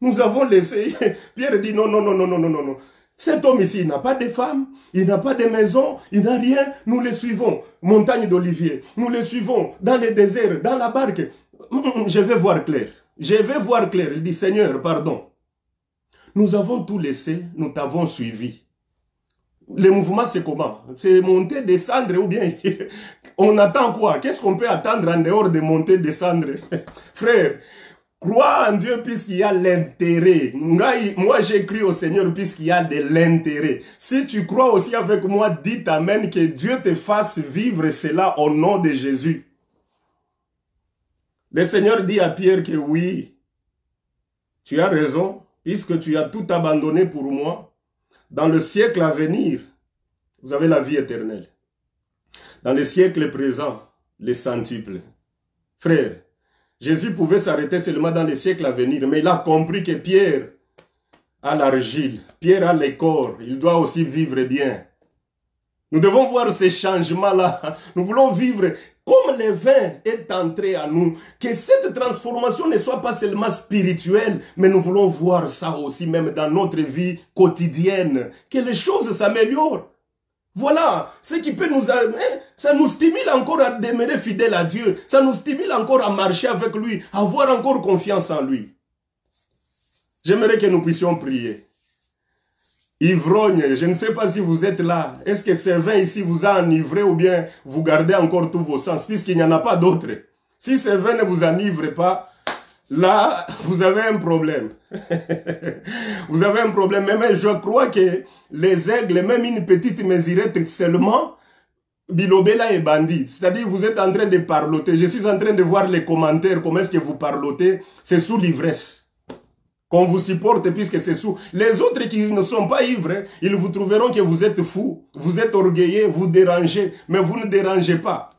Nous avons laissé. Pierre dit, non, non, non, non, non, non, non. Cet homme ici, il n'a pas de femme, il n'a pas de maison, il n'a rien. Nous le suivons, montagne d'Olivier. Nous le suivons dans les déserts, dans la barque. Je vais voir clair. Je vais voir clair. Il dit, Seigneur, pardon. Nous avons tout laissé, nous t'avons suivi. Le mouvement, c'est comment? C'est monter, descendre ou bien on attend quoi? Qu'est-ce qu'on peut attendre en dehors de monter, descendre? Frère, crois en Dieu puisqu'il y a l'intérêt. Moi, j'ai cru au Seigneur puisqu'il y a de l'intérêt. Si tu crois aussi avec moi, dites Amen, que Dieu te fasse vivre cela au nom de Jésus. Le Seigneur dit à Pierre que oui, tu as raison, puisque tu as tout abandonné pour moi. Dans le siècle à venir, vous avez la vie éternelle. Dans le siècle présent, les centuples. Frère, Jésus pouvait s'arrêter seulement dans les siècles à venir, mais il a compris que Pierre a l'argile, Pierre a le corps, il doit aussi vivre bien. Nous devons voir ces changements-là. Nous voulons vivre comme le vin est entré à nous. Que cette transformation ne soit pas seulement spirituelle, mais nous voulons voir ça aussi même dans notre vie quotidienne. Que les choses s'améliorent. Voilà, ce qui peut nous amener, ça nous stimule encore à demeurer fidèles à Dieu. Ça nous stimule encore à marcher avec lui, à avoir encore confiance en lui. J'aimerais que nous puissions prier. Ivrogne, je ne sais pas si vous êtes là. Est-ce que ce vin ici vous a enivré ou bien vous gardez encore tous vos sens, puisqu'il n'y en a pas d'autres. Si ce vin ne vous enivre pas, là, vous avez un problème. Vous avez un problème. Mais je crois que les aigles, même une petite mesurette seulement, Bilobela est bandit. C'est-à-dire, vous êtes en train de parloter. Je suis en train de voir les commentaires, comment est-ce que vous parlotez. C'est sous l'ivresse qu'on vous supporte, puisque c'est sous. Les autres qui ne sont pas ivres, ils vous trouveront que vous êtes fous, vous êtes orgueilleux, vous dérangez, mais vous ne dérangez pas.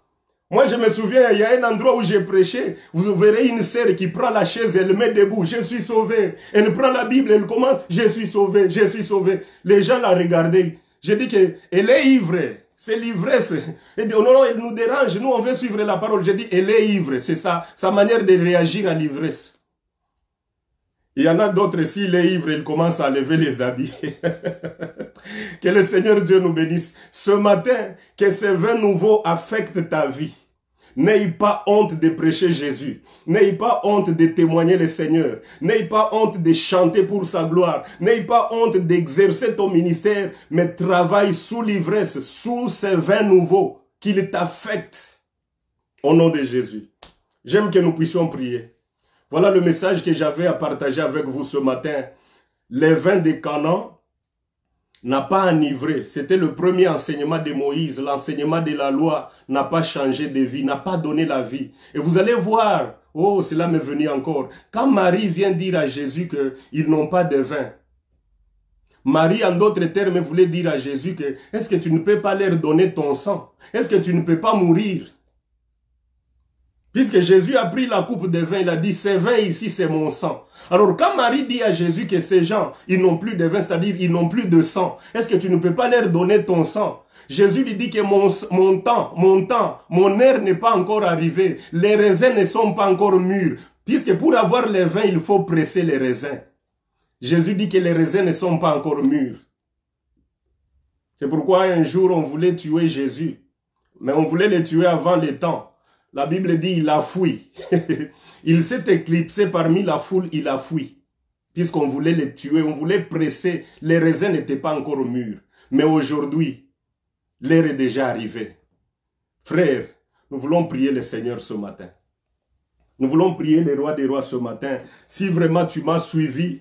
Moi, je me souviens, il y a un endroit où j'ai prêché, vous verrez une sœur qui prend la chaise, elle met debout, je suis sauvé. Elle prend la Bible, elle commence, je suis sauvé, je suis sauvé. Les gens la regardaient. J'ai dit qu'elle est ivre. C'est l'ivresse. Elle dit, oh non, elle nous dérange, nous on veut suivre la parole. J'ai dit, elle est ivre, c'est ça, sa manière de réagir à l'ivresse. Il y en a d'autres, s'il est ivre, il commence à lever les habits. Que le Seigneur Dieu nous bénisse. Ce matin, que ce vin nouveau affecte ta vie. N'ayez pas honte de prêcher Jésus. N'ayez pas honte de témoigner le Seigneur. N'ayez pas honte de chanter pour sa gloire. N'ayez pas honte d'exercer ton ministère, mais travaille sous l'ivresse, sous ce vin nouveau, qu'il t'affecte. Au nom de Jésus. J'aime que nous puissions prier. Voilà le message que j'avais à partager avec vous ce matin. Le vin de Canaan n'a pas enivré. C'était le premier enseignement de Moïse. L'enseignement de la loi n'a pas changé de vie, n'a pas donné la vie. Et vous allez voir, oh, cela m'est venu encore. Quand Marie vient dire à Jésus qu'ils n'ont pas de vin, Marie, en d'autres termes, voulait dire à Jésus que est-ce que tu ne peux pas leur donner ton sang? Est-ce que tu ne peux pas mourir? Puisque Jésus a pris la coupe de vin, il a dit, ce vin ici, c'est mon sang. Alors, quand Marie dit à Jésus que ces gens, ils n'ont plus de vin, c'est-à-dire, ils n'ont plus de sang, est-ce que tu ne peux pas leur donner ton sang? Jésus lui dit que mon heure n'est pas encore arrivé. Les raisins ne sont pas encore mûrs. Puisque pour avoir les vins, il faut presser les raisins. Jésus dit que les raisins ne sont pas encore mûrs. C'est pourquoi un jour, on voulait tuer Jésus. Mais on voulait le tuer avant le temps. La Bible dit, il a fui. Il s'est éclipsé parmi la foule, il a fui. Puisqu'on voulait le tuer, on voulait presser. Les raisins n'étaient pas encore mûrs. Mais aujourd'hui, l'heure est déjà arrivée. Frères, nous voulons prier le Seigneur ce matin. Nous voulons prier le roi des rois ce matin. Si vraiment tu m'as suivi,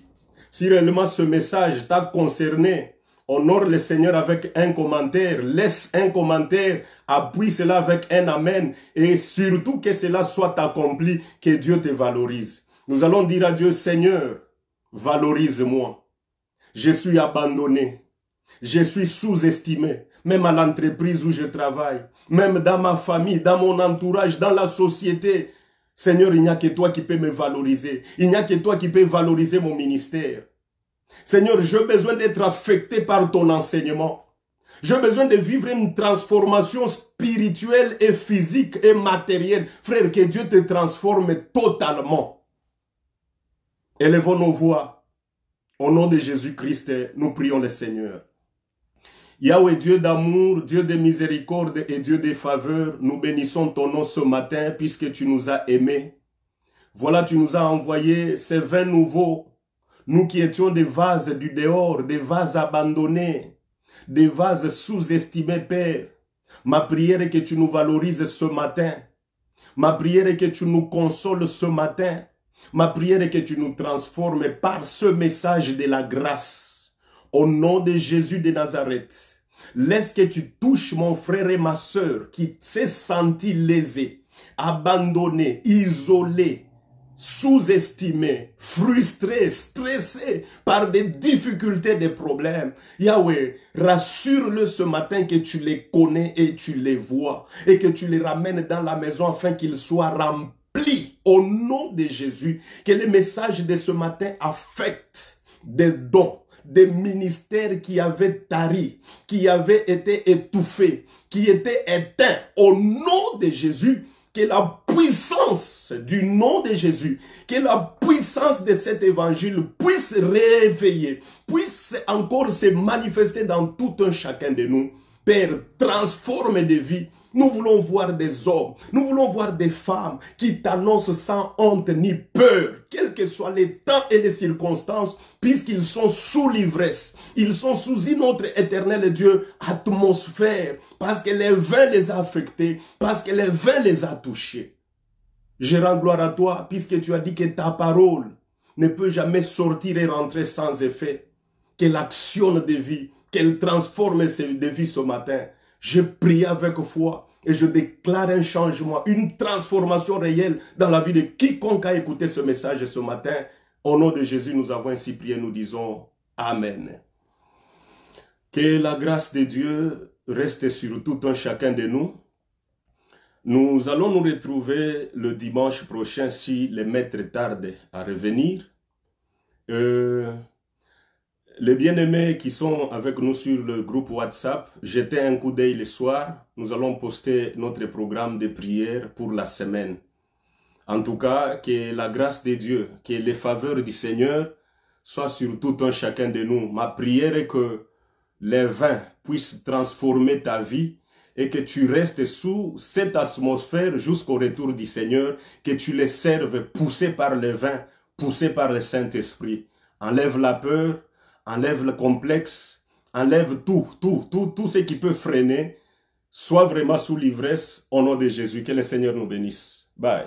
si réellement ce message t'a concerné, honore le Seigneur avec un commentaire, laisse un commentaire, appuie cela avec un amen et surtout que cela soit accompli, que Dieu te valorise. Nous allons dire à Dieu, Seigneur, valorise-moi. Je suis abandonné, je suis sous-estimé, même à l'entreprise où je travaille, même dans ma famille, dans mon entourage, dans la société. Seigneur, il n'y a que toi qui peux me valoriser, il n'y a que toi qui peux valoriser mon ministère. Seigneur, j'ai besoin d'être affecté par ton enseignement. J'ai besoin de vivre une transformation spirituelle et physique et matérielle. Frère, que Dieu te transforme totalement. Élevons nos voix. Au nom de Jésus-Christ, nous prions le Seigneur. Yahweh, Dieu d'amour, Dieu de miséricorde et Dieu de faveur, nous bénissons ton nom ce matin puisque tu nous as aimés. Voilà, tu nous as envoyé ces vins nouveaux. Nous qui étions des vases du dehors, des vases abandonnés, des vases sous-estimés, Père. Ma prière est que tu nous valorises ce matin. Ma prière est que tu nous consoles ce matin. Ma prière est que tu nous transformes par ce message de la grâce. Au nom de Jésus de Nazareth, laisse que tu touches mon frère et ma sœur qui s'est senti lésé, abandonné, isolé, sous-estimé, frustré, stressé par des difficultés, des problèmes. Yahweh, rassure-le ce matin que tu les connais et tu les vois et que tu les ramènes dans la maison afin qu'ils soient remplis au nom de Jésus. Que le message de ce matin affecte des dons, des ministères qui avaient tari, qui avaient été étouffés, qui étaient éteints au nom de Jésus. Que la puissance du nom de Jésus, que la puissance de cet évangile puisse réveiller, puisse encore se manifester dans tout un chacun de nous. Père, transforme des vies. Nous voulons voir des hommes, nous voulons voir des femmes qui t'annoncent sans honte ni peur, quels que soient les temps et les circonstances, puisqu'ils sont sous l'ivresse, ils sont sous une autre éternelle Dieu atmosphère, parce que les vins les a affectés, parce que les vins les a touchés. Je rends gloire à toi, puisque tu as dit que ta parole ne peut jamais sortir et rentrer sans effet, qu'elle actionne des vies, qu'elle transforme des vies ce matin. Je prie avec foi et je déclare un changement, une transformation réelle dans la vie de quiconque a écouté ce message ce matin. Au nom de Jésus, nous avons ainsi prié, nous disons Amen. Que la grâce de Dieu reste sur tout un chacun de nous. Nous allons nous retrouver le dimanche prochain si les maîtres tardent à revenir. Les bien-aimés qui sont avec nous sur le groupe WhatsApp, jetez un coup d'œil le soir. Nous allons poster notre programme de prière pour la semaine. En tout cas, que la grâce de Dieu, que les faveurs du Seigneur soient sur tout un chacun de nous. Ma prière est que les vins puissent transformer ta vie et que tu restes sous cette atmosphère jusqu'au retour du Seigneur, que tu les serves poussés par le vin, poussés par le Saint-Esprit. Enlève la peur, enlève le complexe, enlève tout ce qui peut freiner. Sois vraiment sous l'ivresse au nom de Jésus. Que le Seigneur nous bénisse. Bye.